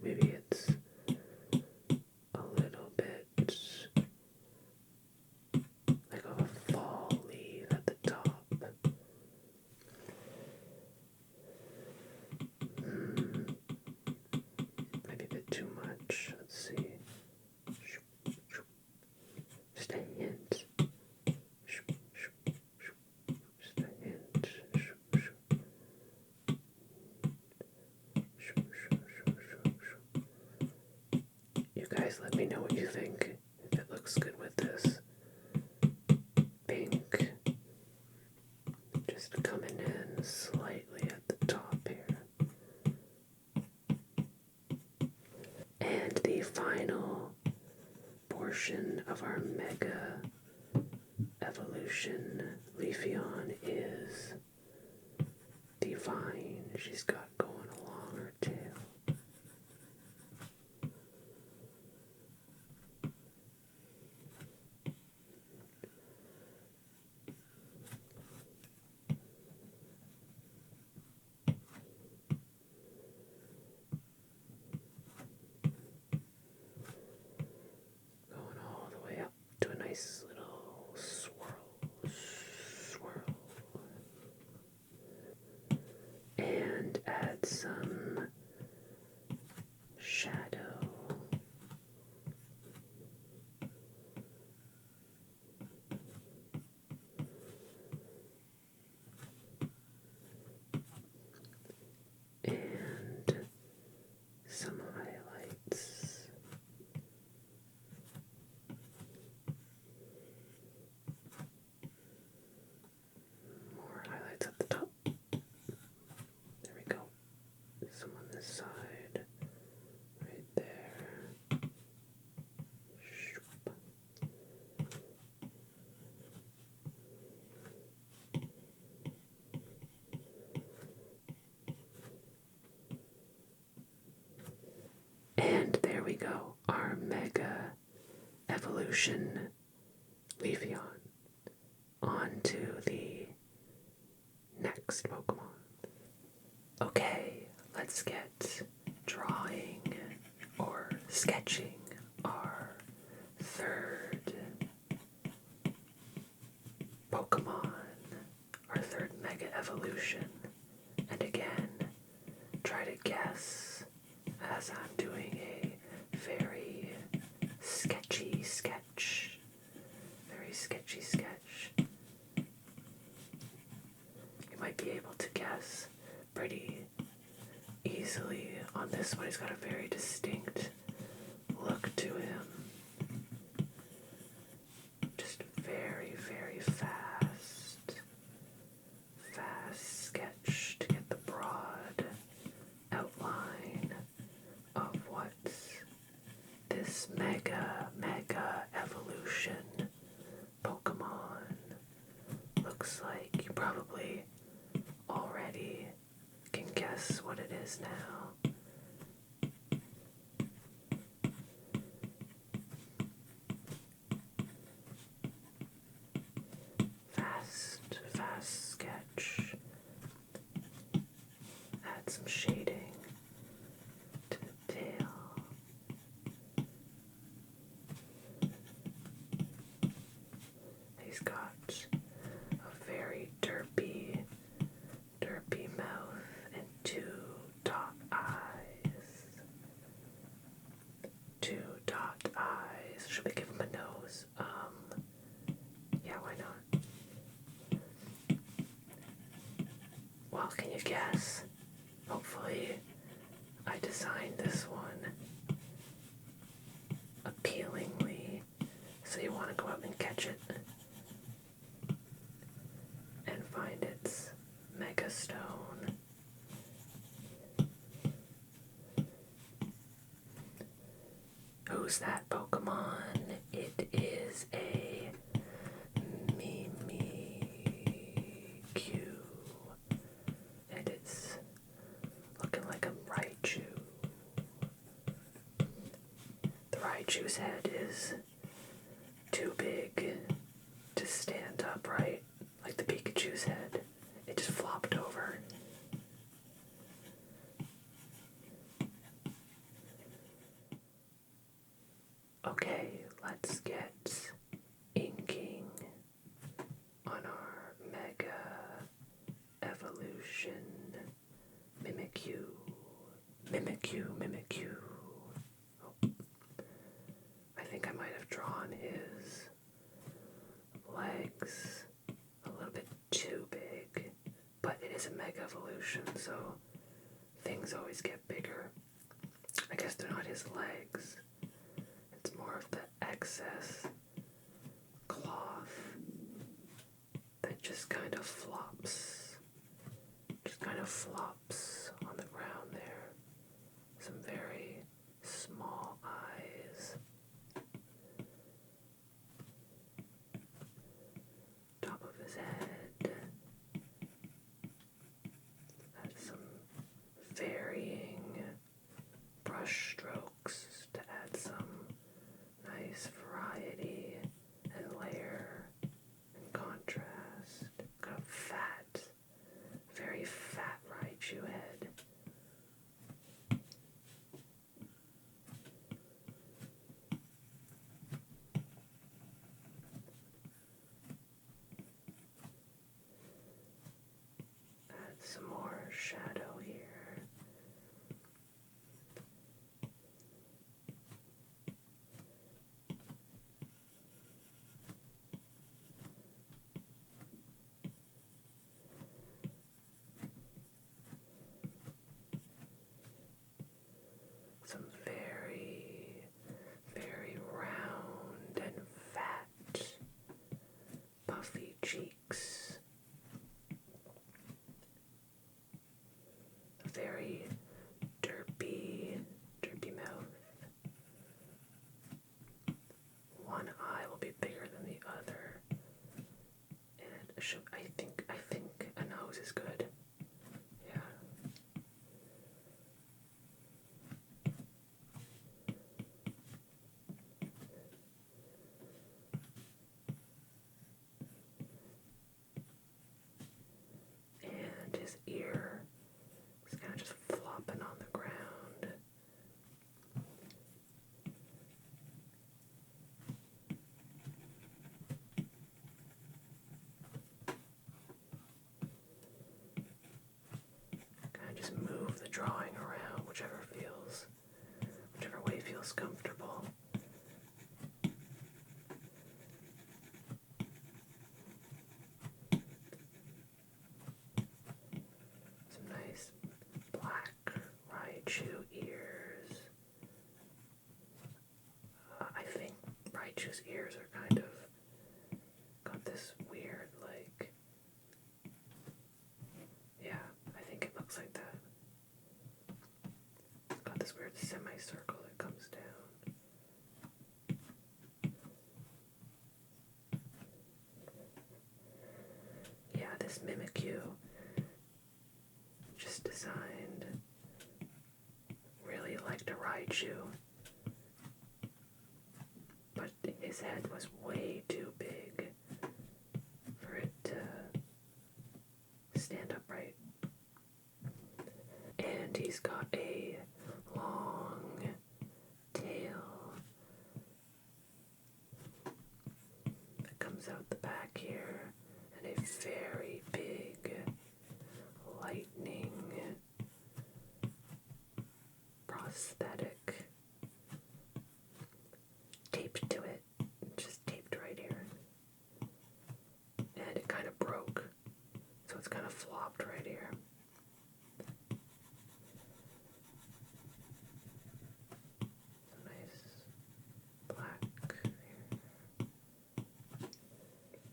Maybe it's a little bit like of a fall leaf at the top. Maybe a bit too much. Let's see. Just a hint. Just a hint. You guys let me know what you think, if it looks good with this pink just coming in slightly at the top here. And the final portion of our mega evolution Leafeon is the And there we go, our Mega Evolution Leafeon. On to the next Pokemon. Okay, let's get drawing or sketching our third Pokemon, our third Mega Evolution. And again, try to guess as I'm doing a very sketchy sketch. Very sketchy sketch. You might be able to guess pretty easily on this one. He's got a very distinct look to him. Just very, very fast sketch to get the broad outline of what this Mega Evolution Pokemon looks like. You probably already can guess what it is now. Fast sketch. Add some shading to the tail. He's got a very derpy mouth and two dot eyes. Should we give him a nose? Yeah, why not? Well, can you guess? Hopefully, I designed this one appealingly, so you want to go out and catch it and find its Mega Stone. Who's that Pokemon? It is a Mimikyu, and it's looking like a Raichu. The Raichu's head is too big to stand upright, like the Pikachu's head. It just flopped over. Okay, let's get inking on our Mega Evolution Mimikyu. Oh, I think I might have drawn his legs a little bit too big, but it is a Mega Evolution, so things always get bigger. I guess they're not his legs. It's more of the excess cloth that just kind of flops. On the ground there. Some very small eyes. Top of his head. That's some varying brush strokes to add some nice variety and layer and contrast. Got a very fat Raichu head. Add some more shadow here. Some very, very round and fat, puffy cheeks. A very derpy mouth. One eye will be bigger than the other. And I think a nose is good. Yeah. feels comfortable. Some nice black Raichu ears. I think Raichu's ears are kind of got this weird, like, yeah, I think it looks like that. It's got this weird semicircle that comes down. Yeah, this Mimikyu, just designed really like the Raichu, but his head was way too big for it to stand upright. And he's got a long tail that comes out the back here, and a very big lightning prosthetic taped to it, just taped right here. And it kind of broke, so it's kind of flopped right here. Nice black here.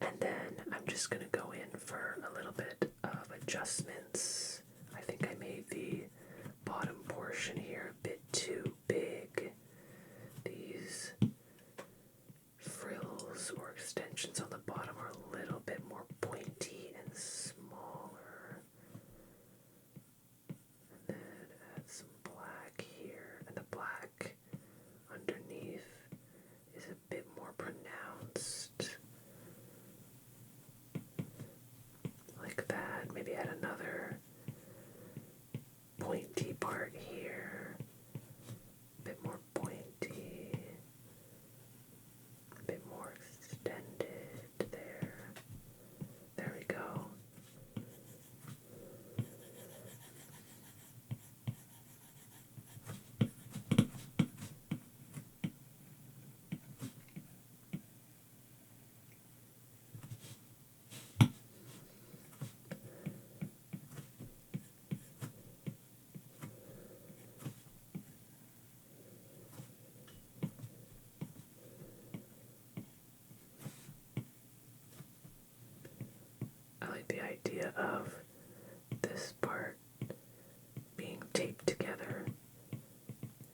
And then I'm just going to go in for a little bit of adjustments. I think I made the bottom portion here a bit too big. These frills or extensions on the bottom are a little bit more pointy and smaller. And then add some black here, and the black underneath is a bit more pronounced. Like that. Maybe add another pointy part here. A bit more pointy. A bit more extended there. There we go. I like the idea of this part being taped together,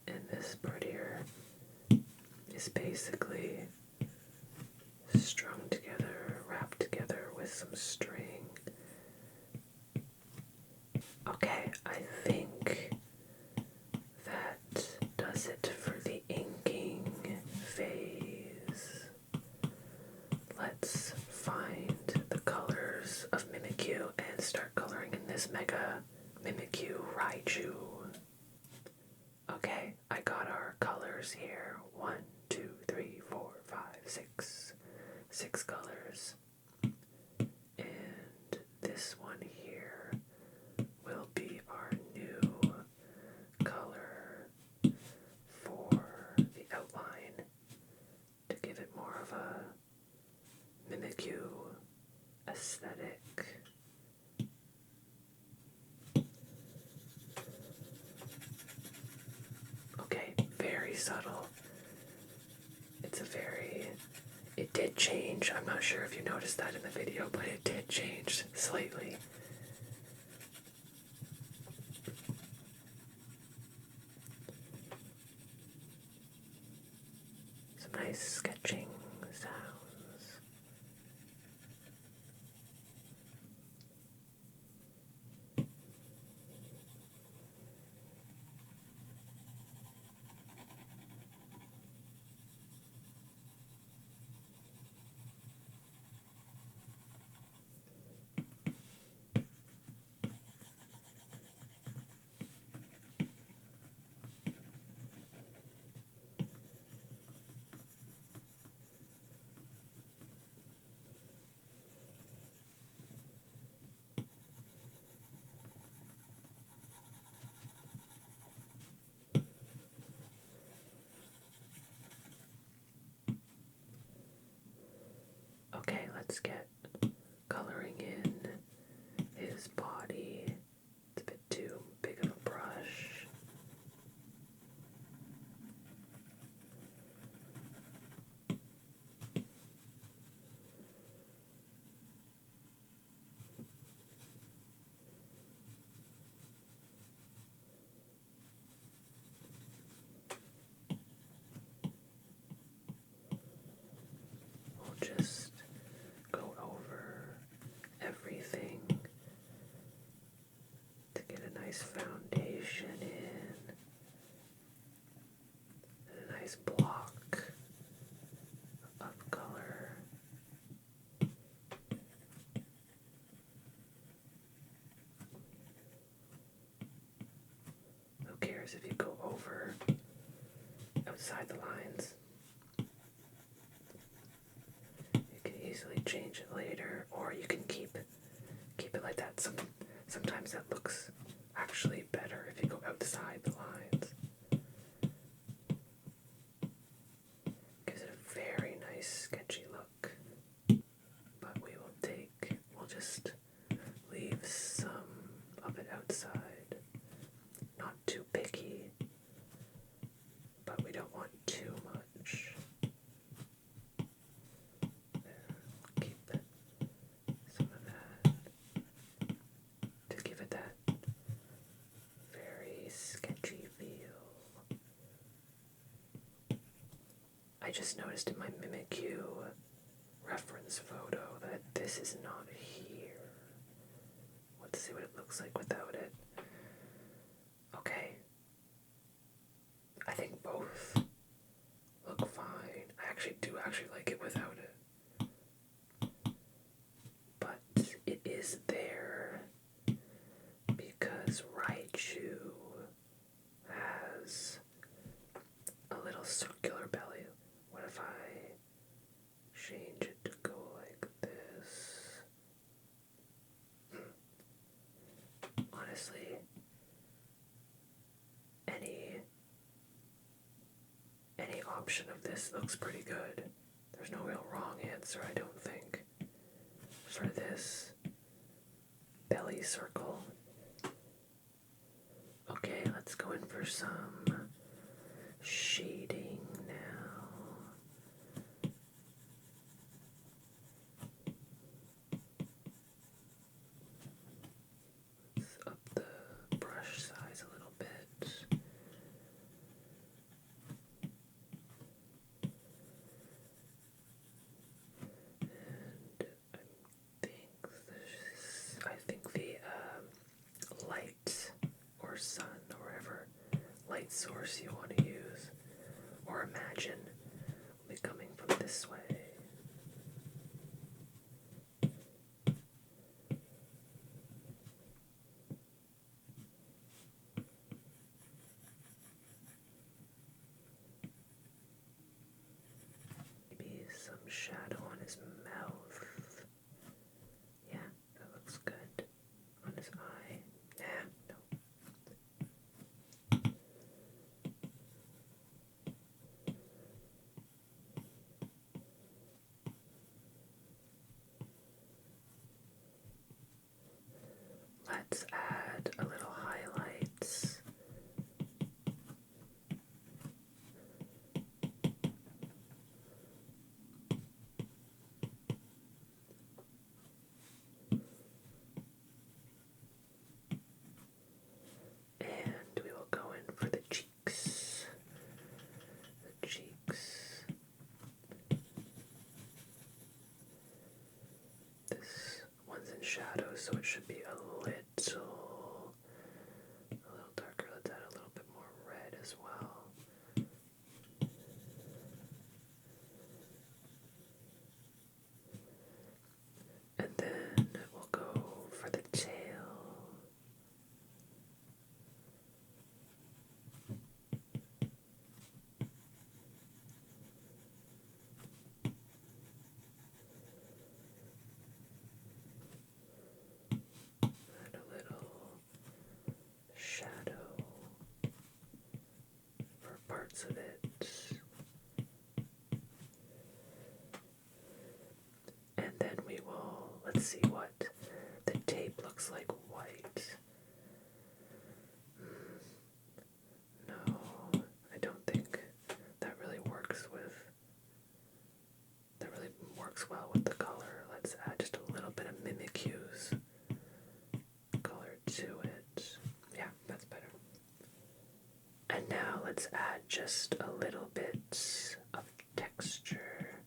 and this part here is basically strung together, wrapped together with some string. Okay, I think that does it for the inking phase. Let's find the colors of Mimikyu and start coloring in this Mega Mimikyu Raichu. Okay, I got our colors here. 1, 2, 3, 4, 5, 6. 6 colors. And this one here will be our new color for the outline to give it more of a Mimikyu aesthetic. Okay, very subtle. It did change. I'm not sure if you noticed that in the video, but it did change slightly. Some nice sketching sounds. let's get coloring in his body. It's a bit too big of a brush. We'll just go over everything to get a nice foundation in and a nice block of color. Who cares if you go over outside the lines? You can easily change it later, or you can keep it like that. Sometimes that looks actually better if you go outside the lines. Gives it a very nice sketchy look. But we'll just leave some of it outside. Not too picky, but we don't want too much. Keep some of that to give it that very sketchy feel. I just noticed in my Mimikyu reference photo that this is not here. Let's see what it looks like without it. Okay. I think both look fine. I actually do like it without it. But it is there because Raichu has a little circular belly. What if I change it to go like this? Honestly, any option of this looks pretty good. There's no real wrong answer, I don't think. For this belly circle. Okay, let's go in for some shading now. Let's up the brush size a little bit. I think the light or sun or whatever light source you want to use or imagine will be coming from this way. Maybe some shadow on his mouth. Yeah, that looks good. On his eye. No. Let's add a little highlights. And we will go in for the cheeks. The cheeks. This one's in shadow, so it should be a little darker. Let's add a little bit more red as well. And then we'll go for the tail. Add a little shadow for parts of it. And then looks like white. No, I don't think that really works well with the color. Let's add just a little bit of Mimicue's color to it. Yeah, that's better. And now let's add just a little bit of texture.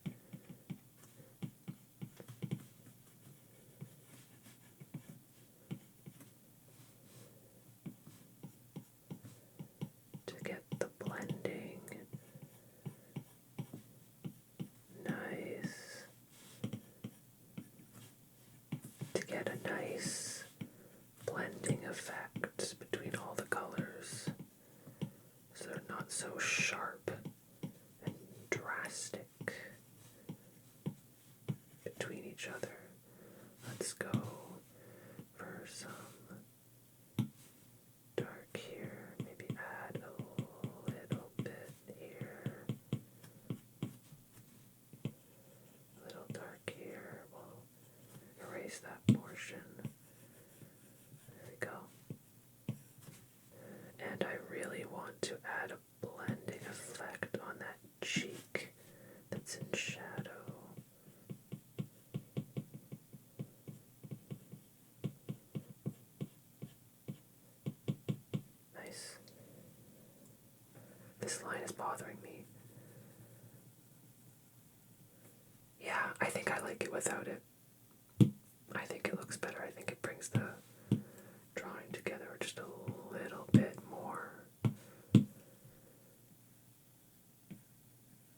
To get the blending nice. To get a nice blending effect between all the colors. So they're not so sharp and drastic between each other. Let's go for some dark here. Maybe add a little bit here. A little dark here. We'll erase that portion. There we go. And I really want to add a blending effect on that cheek that's in shadow. Nice. This line is bothering me. Yeah, I think I like it without it. I think it looks better. I think it brings the drawing together just a little bit more.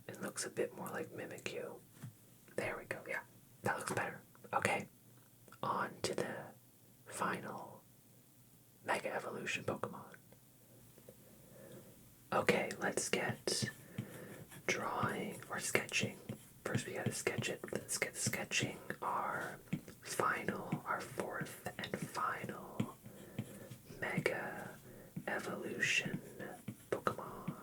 It looks a bit more like Mimikyu. There we go. Yeah, that looks better. Okay, on to the final Mega Evolution Pokemon. Okay, let's get drawing or sketching. First we gotta sketch it. Let's get sketching our fourth and final Mega Evolution Pokemon.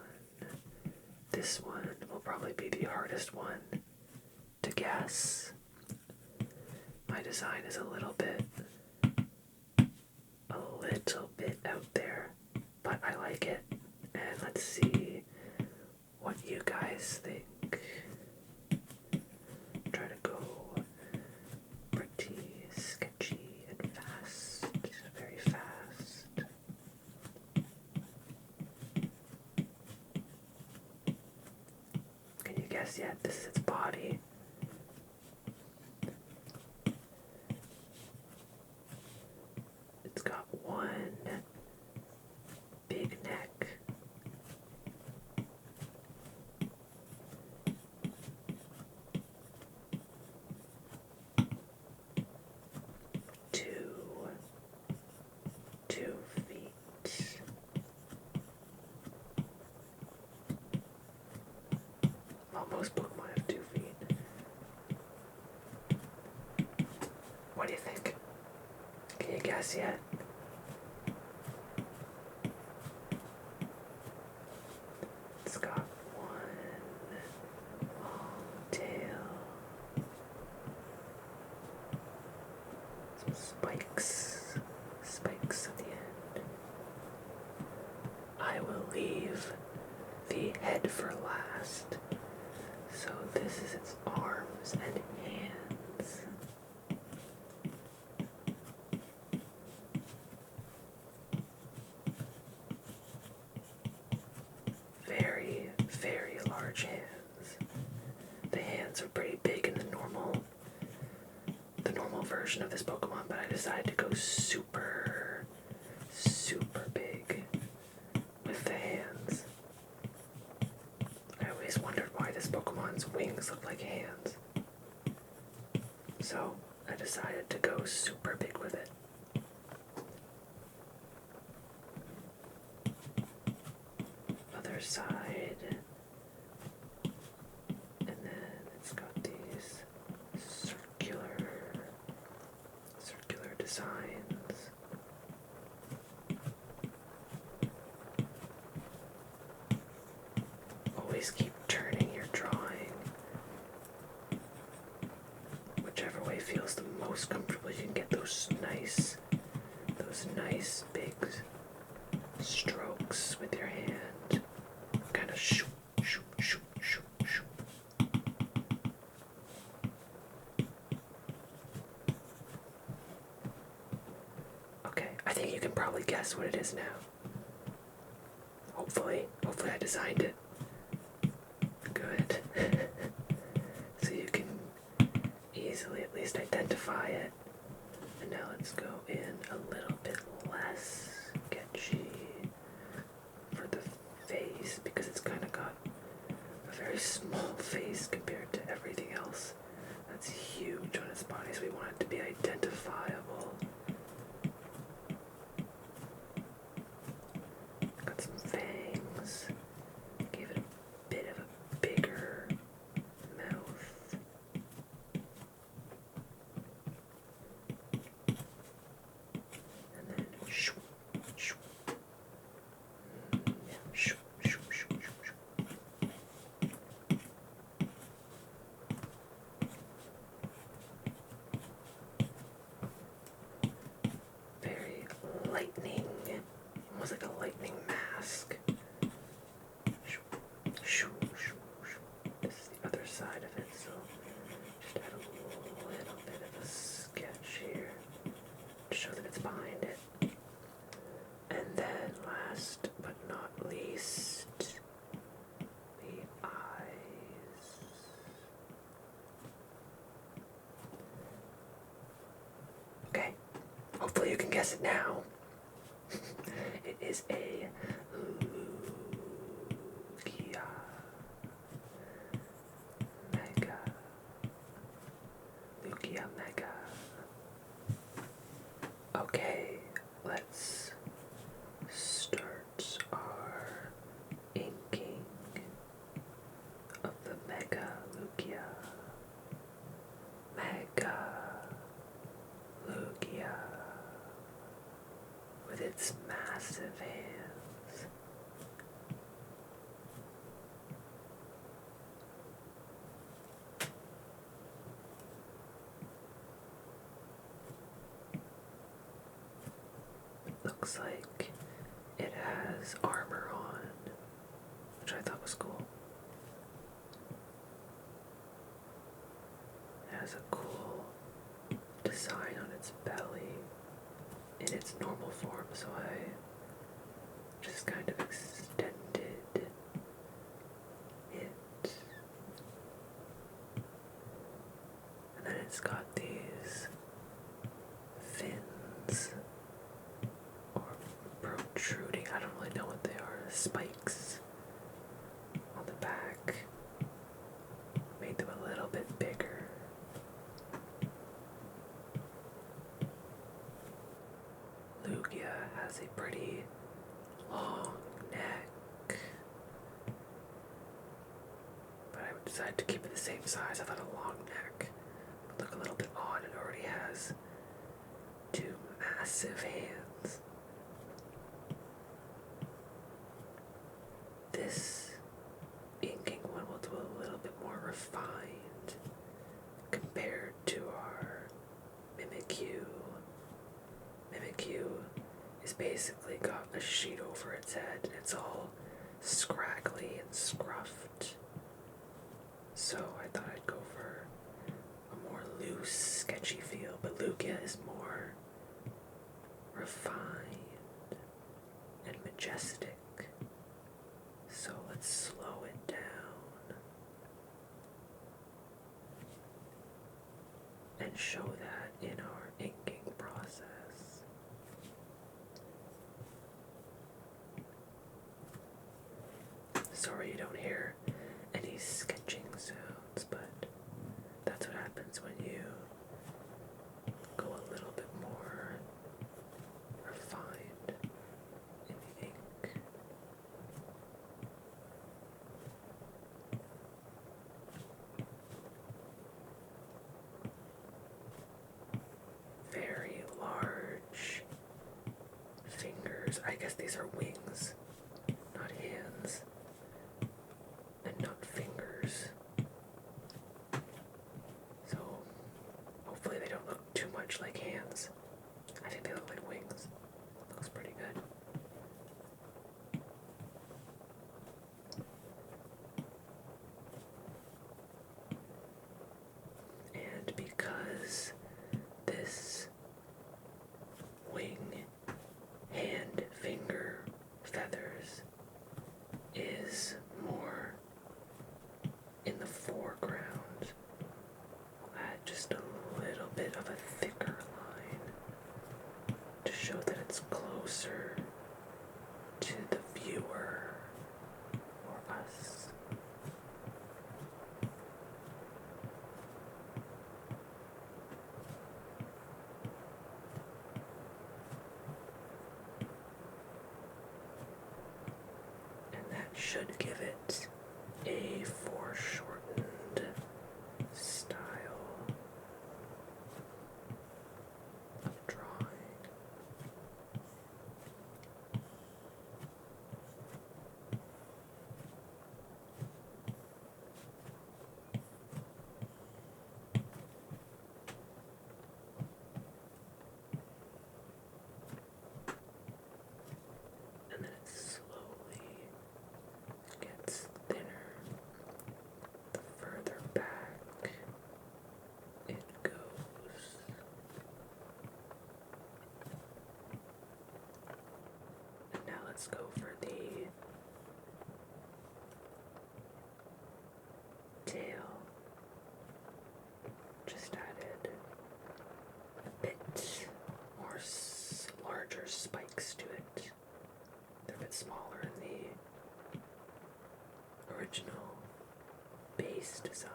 This one will probably be the hardest one to guess. My design is a little bit out there, but I like it. And let's see what you guys think. Try to go pretty sketchy and fast, very fast. Can you guess yet? This is its body. It's got one big neck. Two feet. Well, most Pokemon have 2 feet. What do you think? Can you guess yet? It's got one long tail. Some spikes at the end. I will leave the head for last. So this is its arms and hands. Very, very large hands. The hands are pretty big in the normal version of this Pokemon, but I decided to go super big with the hands. I always wondered why this Pokemon's wings look like hands. So I decided to go super big with it. Other side. And then it's got these circular designs. Always keep turning your drawing. Whichever way feels the most comfortable, you can get those nice those nice big strokes with your hand. Kind of shoop, shoop, shoop, shoop, shoop. Okay, I think you can probably guess what it is now. Hopefully I designed it. Good. So you can easily at least identify it. And now let's go in a little bit less sketchy for the face, because it's kind of got a very small face compared to everything else that's huge on its body, so we want it to be identifiable. Got some fangs. Gave it a bit of a bigger mouth. And then shoo, shoo. Yeah, shoo, shoo, shoo, shoo, shoo. Very lightning, almost like a lightning mask. Shoo, shoo, shoo, shoo. This is the other side of it, so just add a little bit of a sketch here to show that it's behind it. And then last but not least, the eyes. Okay, hopefully you can guess it now. It is a Lugia Mega. Lugia Mega. Okay, let's start our inking of the Mega Lugia. Mega Lugia. With its massive hands. Looks like it has armor on, which I thought was cool. It has a cool design on its belly in its normal form, so I just kind of extended it. And then it's got these fins, or protruding, I don't really know what they are, spikes on the back. Made them a little bit bigger. Lugia has a pretty long neck, but I decided to keep it the same size. I thought a long neck would look a little bit odd. It already has two massive hands. This inking one will do a little bit more refined compared to our Mimikyu. Mimikyu is basically got a sheet over its head and it's all scraggly and scruffed. So I thought I'd go for a more loose, sketchy feel, but Lugia is more refined and majestic. So let's slow it down and show that in our inking process. Sorry you don't hear any sketching sounds, but that's what happens when you go a little bit more refined in the ink. Very large fingers. I guess these are wings, not hands, and not fingers. So hopefully they don't look too much like hands. I think they look like wings. that's closer to the viewer or us. And that should give it a foreshortened style of drawing. And then it slowly gets thinner the further back it goes. And now let's go for the tail. Just added a bit more larger spikes to it. They're a bit smaller in the original base design.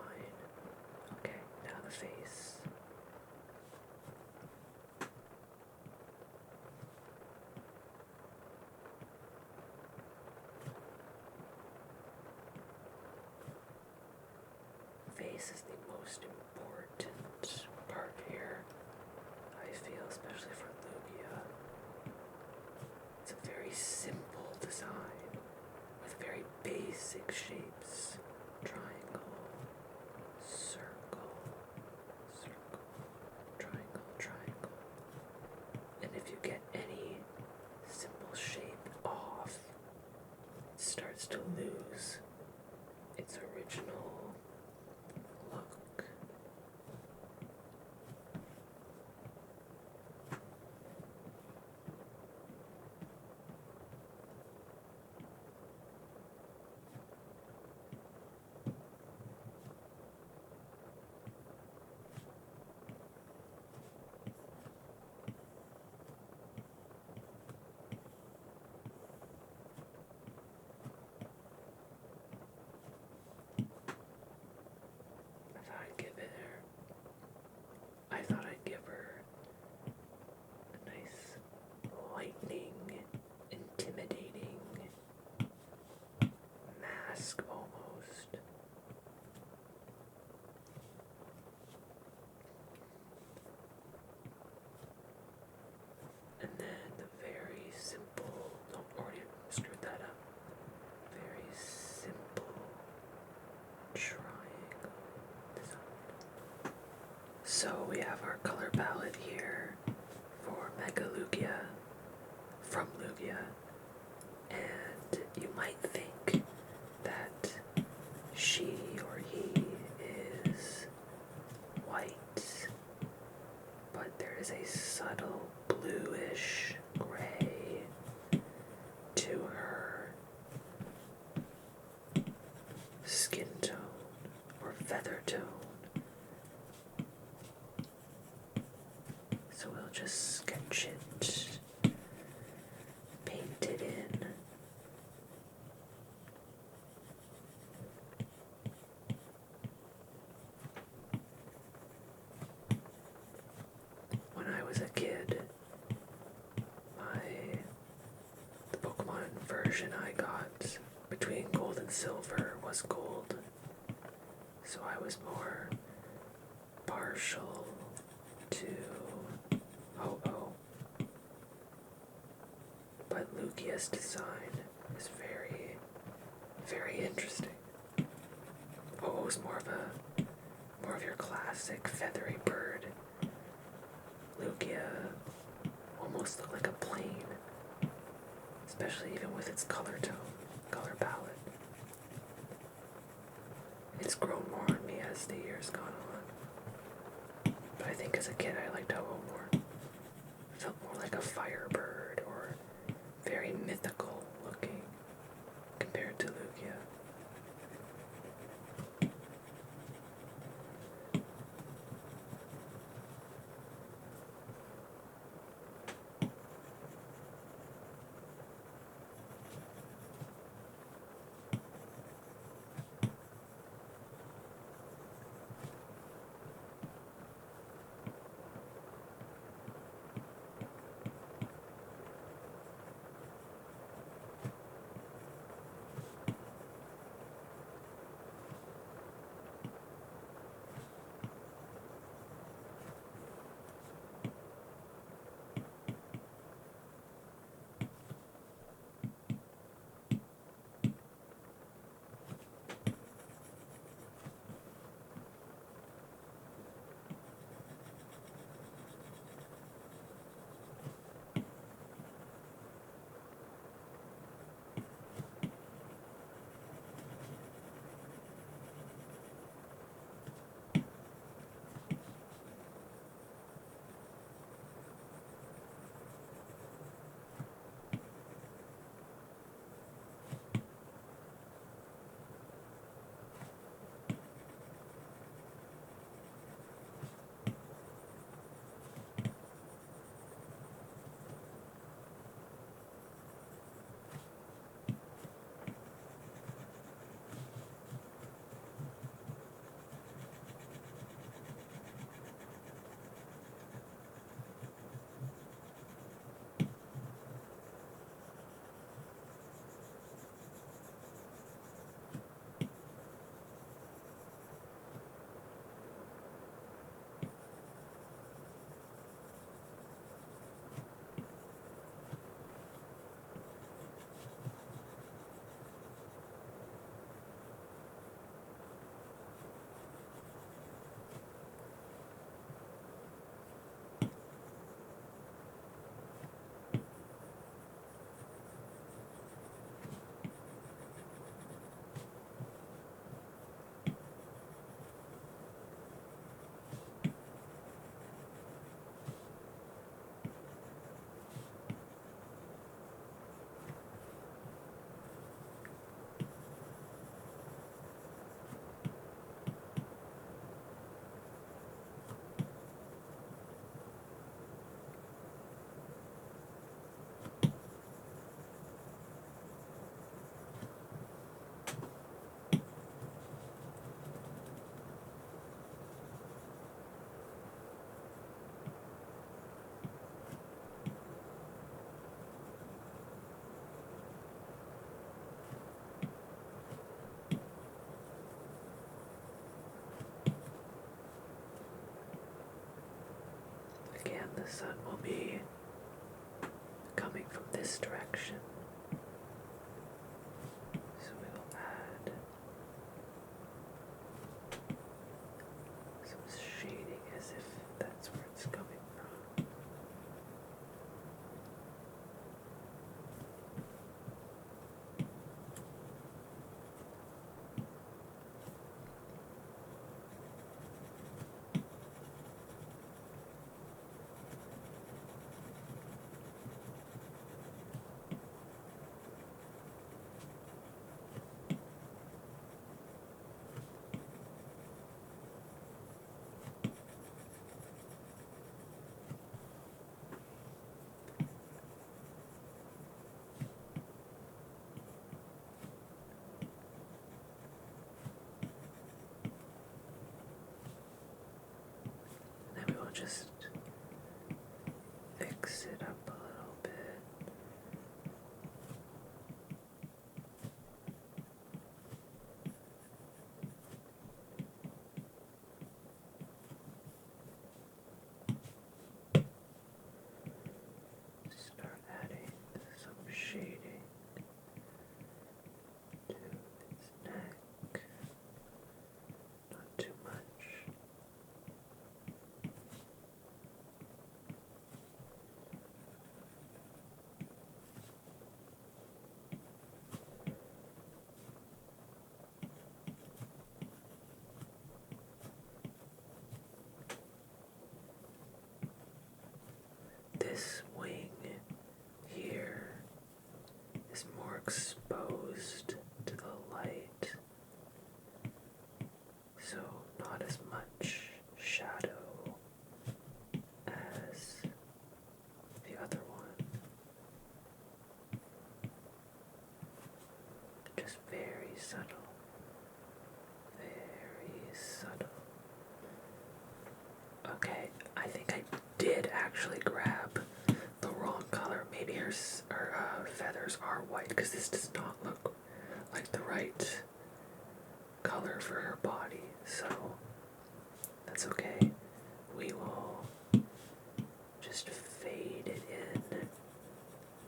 Okay, now the face. Face is the most important part here, I feel, especially for Lugia. It's a very simple design with very basic shapes. Triangle, circle, circle, triangle, triangle. And if you get any simple shape off, it starts to lose its original look. I thought I'd give her a nice, lightning, intimidating mask almost. And then the very simple, already screwed that up. Very simple triangle design. So we have our color palette here for Mega Lugia from Lugia, and you might think that she or he is white, but there is a subtle bluish gray to her skin tone or feather tone. So we'll just sketch it, paint it in. When I was a kid, the Pokemon version I got between gold and silver was gold. So I was more partial to Ho-Oh. But Lugia's design is very, very interesting. Ho-Oh's more of your classic feathery bird. Lugia almost looked like a plane, especially even with its color tone, color palette. It's grown more on me as the years gone on. But I think as a kid I liked Ho-Oh more. It felt more like a firebird or very mythical looking compared to Lugia. the sun will be coming from this direction. So we will add some shading as if that's where it's coming from. And then we will just fix it up a little bit. Start adding some shading to its neck. Not too much. This wing here is more exposed to the light, so not as much shadow as the other one. Just very subtle, very subtle. Okay, I think I did actually grab the wrong color. Maybe her feathers are white, because this does not look like the right color for her body, so that's okay. We will just fade it in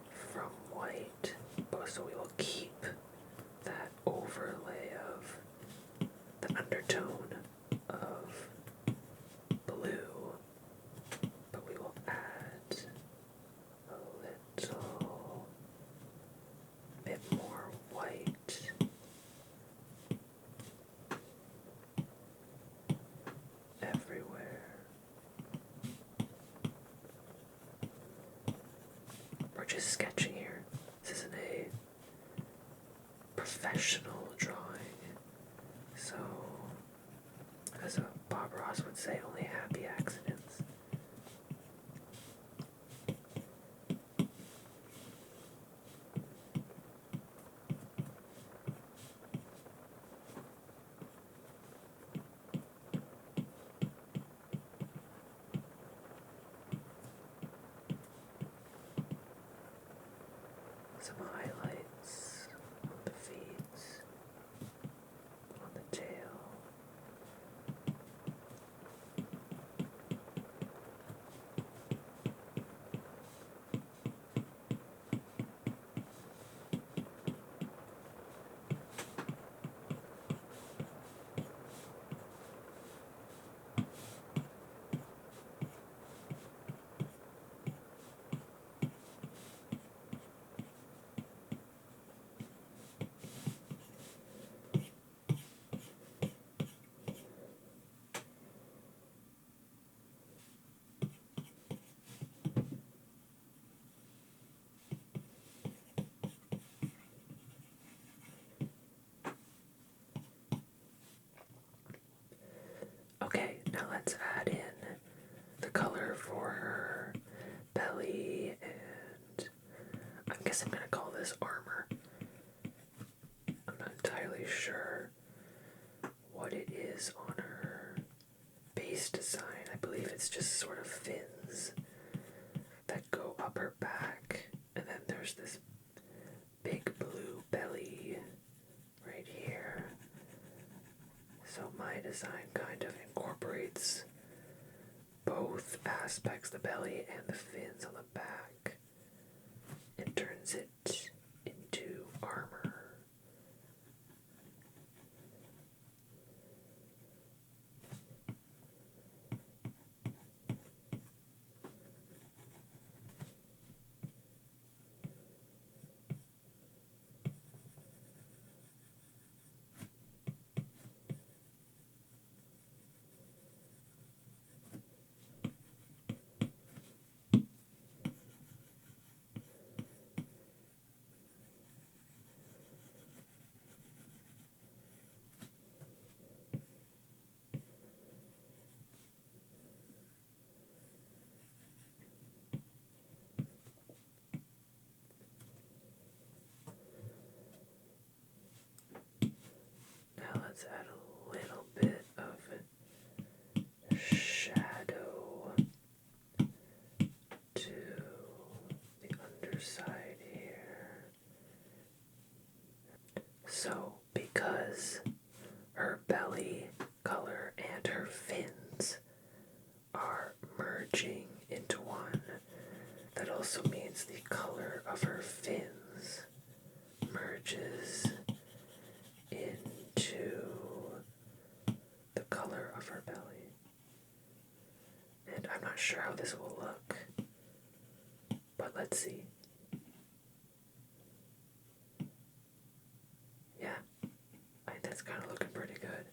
from white, so we will keep that overlay of the undertone of blue, but we will add a little bit more white everywhere. We're just sketching here. This isn't a professional drawing, so as Bob Ross would say, only happy accidents. Some highlights on the feet, on the tail. Okay, now let's add in the color for her belly, and I guess I'm gonna call this armor. I'm not entirely sure what it is on her base design. I believe it's just sort of fins that go up her back, and then there's this big blue belly right here. So my design kind of incorporates both both aspects, the belly and the fins on the back, and turns it into armor. Now let's add a little bit of shadow to the underside here. So, because her belly color and her fins are merging into one, that also means the color of her fins merges into the color of her belly. And I'm not sure how this will look, but let's see. Yeah, I think that's kind of looking pretty good.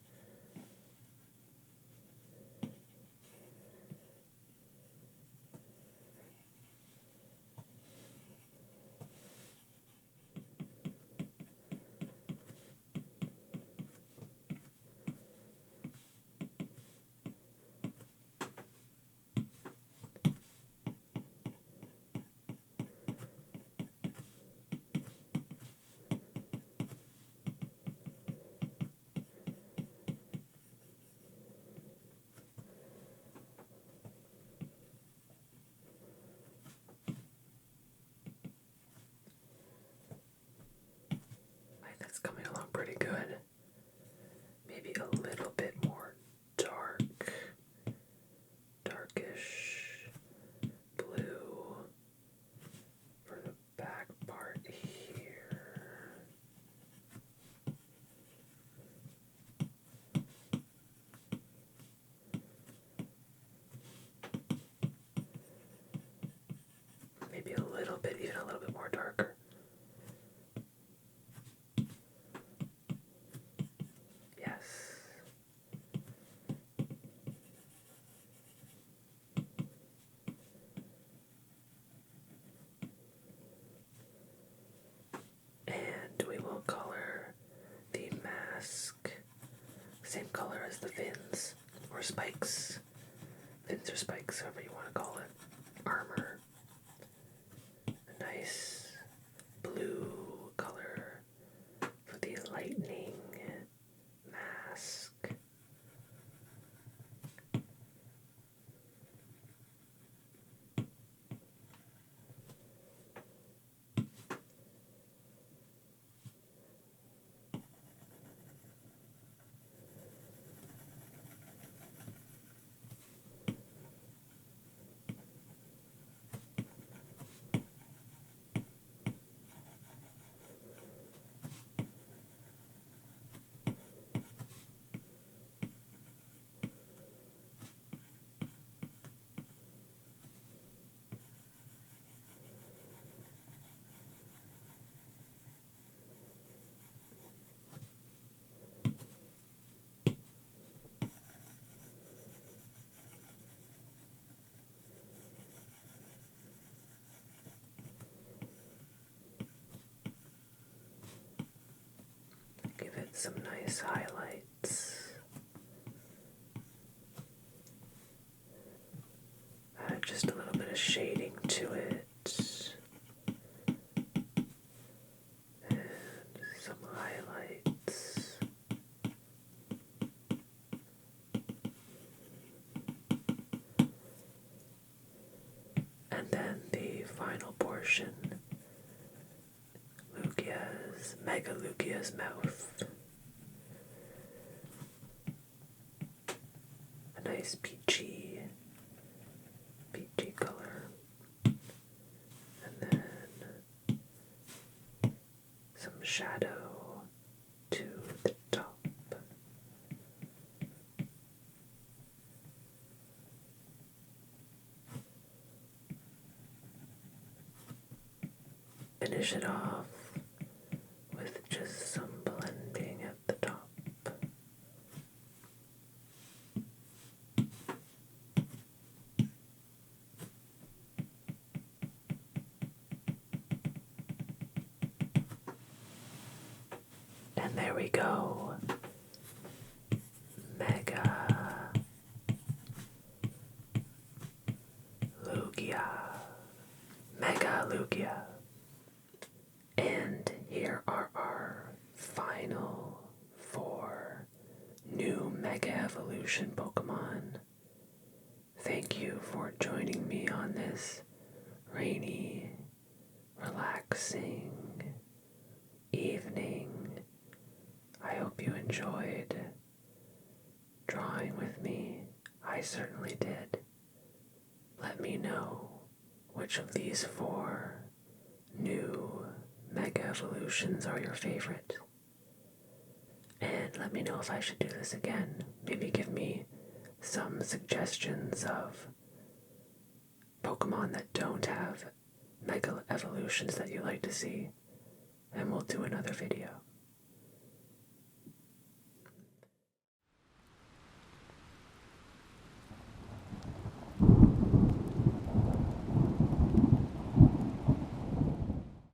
That's coming along pretty good. Maybe a little bit more darkish blue for the back part here. Maybe a little bit, even a little bit more darker. And we will color the mask same color as the fins or spikes. Fins or spikes, however you want to call it. Armor. A nice blue color for the lightning mask. Give it some nice highlights. Add just a little bit of shading to it. And some highlights. And then the final portion. Mega Lugia's mouth. A nice peachy shadow to the top. Finish it off with just some blending at the top. And there we go. Mega Lugia. Mega Lugia. And here are our final 4 new Mega Evolution Pokemon. Thank you for joining me on this rainy, relaxing evening. I hope you enjoyed drawing with me. I certainly did. Let me know which of these 4 new Mega Evolutions are your favorite. And let me know if I should do this again. Maybe give me some suggestions of Pokemon that don't have Mega Evolutions that you like to see. And we'll do another video.